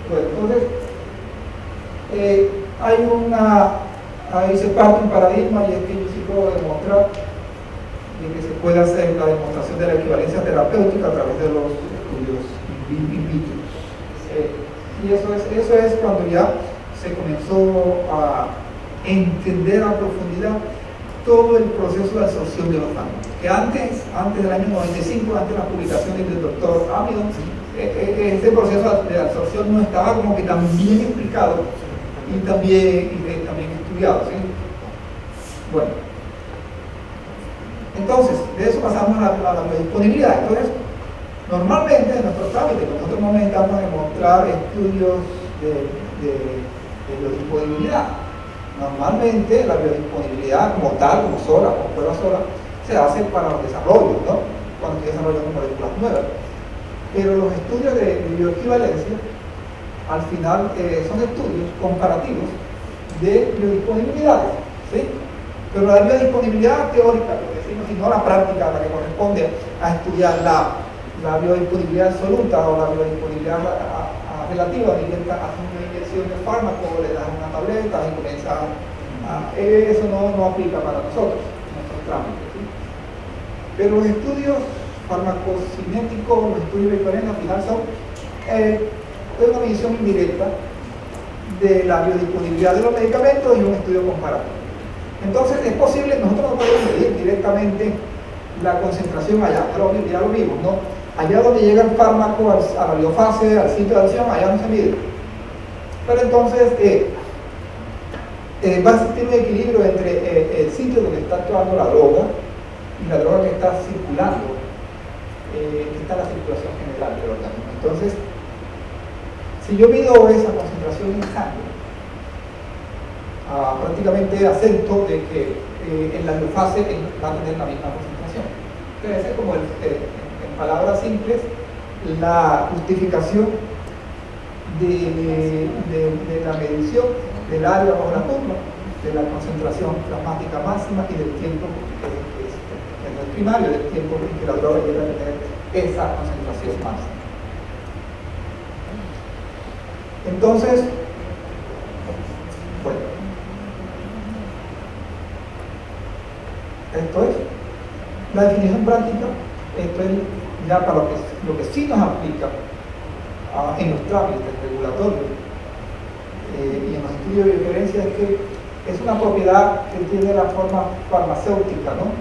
Bueno, entonces, ahí se parte un paradigma, y es que yo sí puedo demostrar de que se puede hacer la demostración de la equivalencia terapéutica a través de los estudios in vitro. Y eso es cuando ya se comenzó a entender a profundidad todo el proceso de absorción de los fármacos. Que antes del año 95, antes de las publicaciones del doctor Amidon, este proceso de absorción no estaba como que tan bien explicado y también estudiado, ¿sí? Bueno, entonces, de eso pasamos a la biodisponibilidad. Entonces, normalmente en nuestros trámites, nosotros no necesitamos demostrar estudios de biodisponibilidad. Normalmente la biodisponibilidad como tal, como sola, como prueba sola, se hace para los desarrollos, ¿no? Cuando estoy desarrollando moléculas nuevas. Pero los estudios de bioequivalencia, al final, son estudios comparativos de biodisponibilidades, ¿sí? Pero la biodisponibilidad teórica, lo decimos, y no la práctica, la que corresponde a estudiar la biodisponibilidad absoluta o la biodisponibilidad relativa, hace una inyección de fármaco, le dan una tableta y comienza eso no aplica para nosotros, nuestros trámites, ¿sí? Pero los estudios farmacocinéticos, los estudios diferentes, al final son una medición indirecta de la biodisponibilidad de los medicamentos y un estudio comparativo. Entonces es posible, nosotros no podemos medir directamente la concentración allá, ya lo vimos, ¿no? Allá donde llega el fármaco a la biofase, al sitio de acción, allá no se mide. Pero entonces va a existir un equilibrio entre el sitio donde está actuando la droga y la droga que está circulando, que está en la circulación general del organismo. Entonces, si yo mido esa concentración en sangre, prácticamente acepto de que en la biofase va a tener la misma concentración. Debe ser como, en palabras simples, la justificación de la medición del área bajo la curva, de la concentración plasmática máxima y del tiempo en el primario, del tiempo en que la droga llega a tener esa concentración máxima. Entonces, bueno, esto es la definición práctica. Esto es ya para lo que sí nos aplica en los trámites regulatorios y en los estudios de diferencia, es que es una propiedad que tiene la forma farmacéutica, ¿no?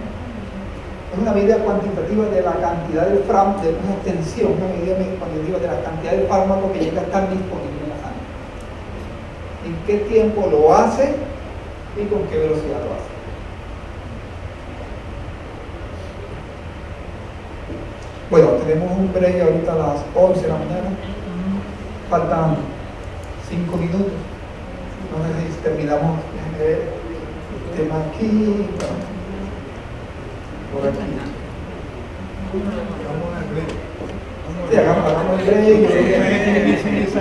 Es una medida cuantitativa de la cantidad de una extensión, una medida cuantitativa de la cantidad de fármaco que llega a estar disponible en la sangre. En qué tiempo lo hace y con qué velocidad lo hace. Bueno, tenemos un break ahorita a las 11 de la mañana. Faltan 5 minutos. No sé si terminamos el tema aquí. Por aquí. Sí, hagamos el break.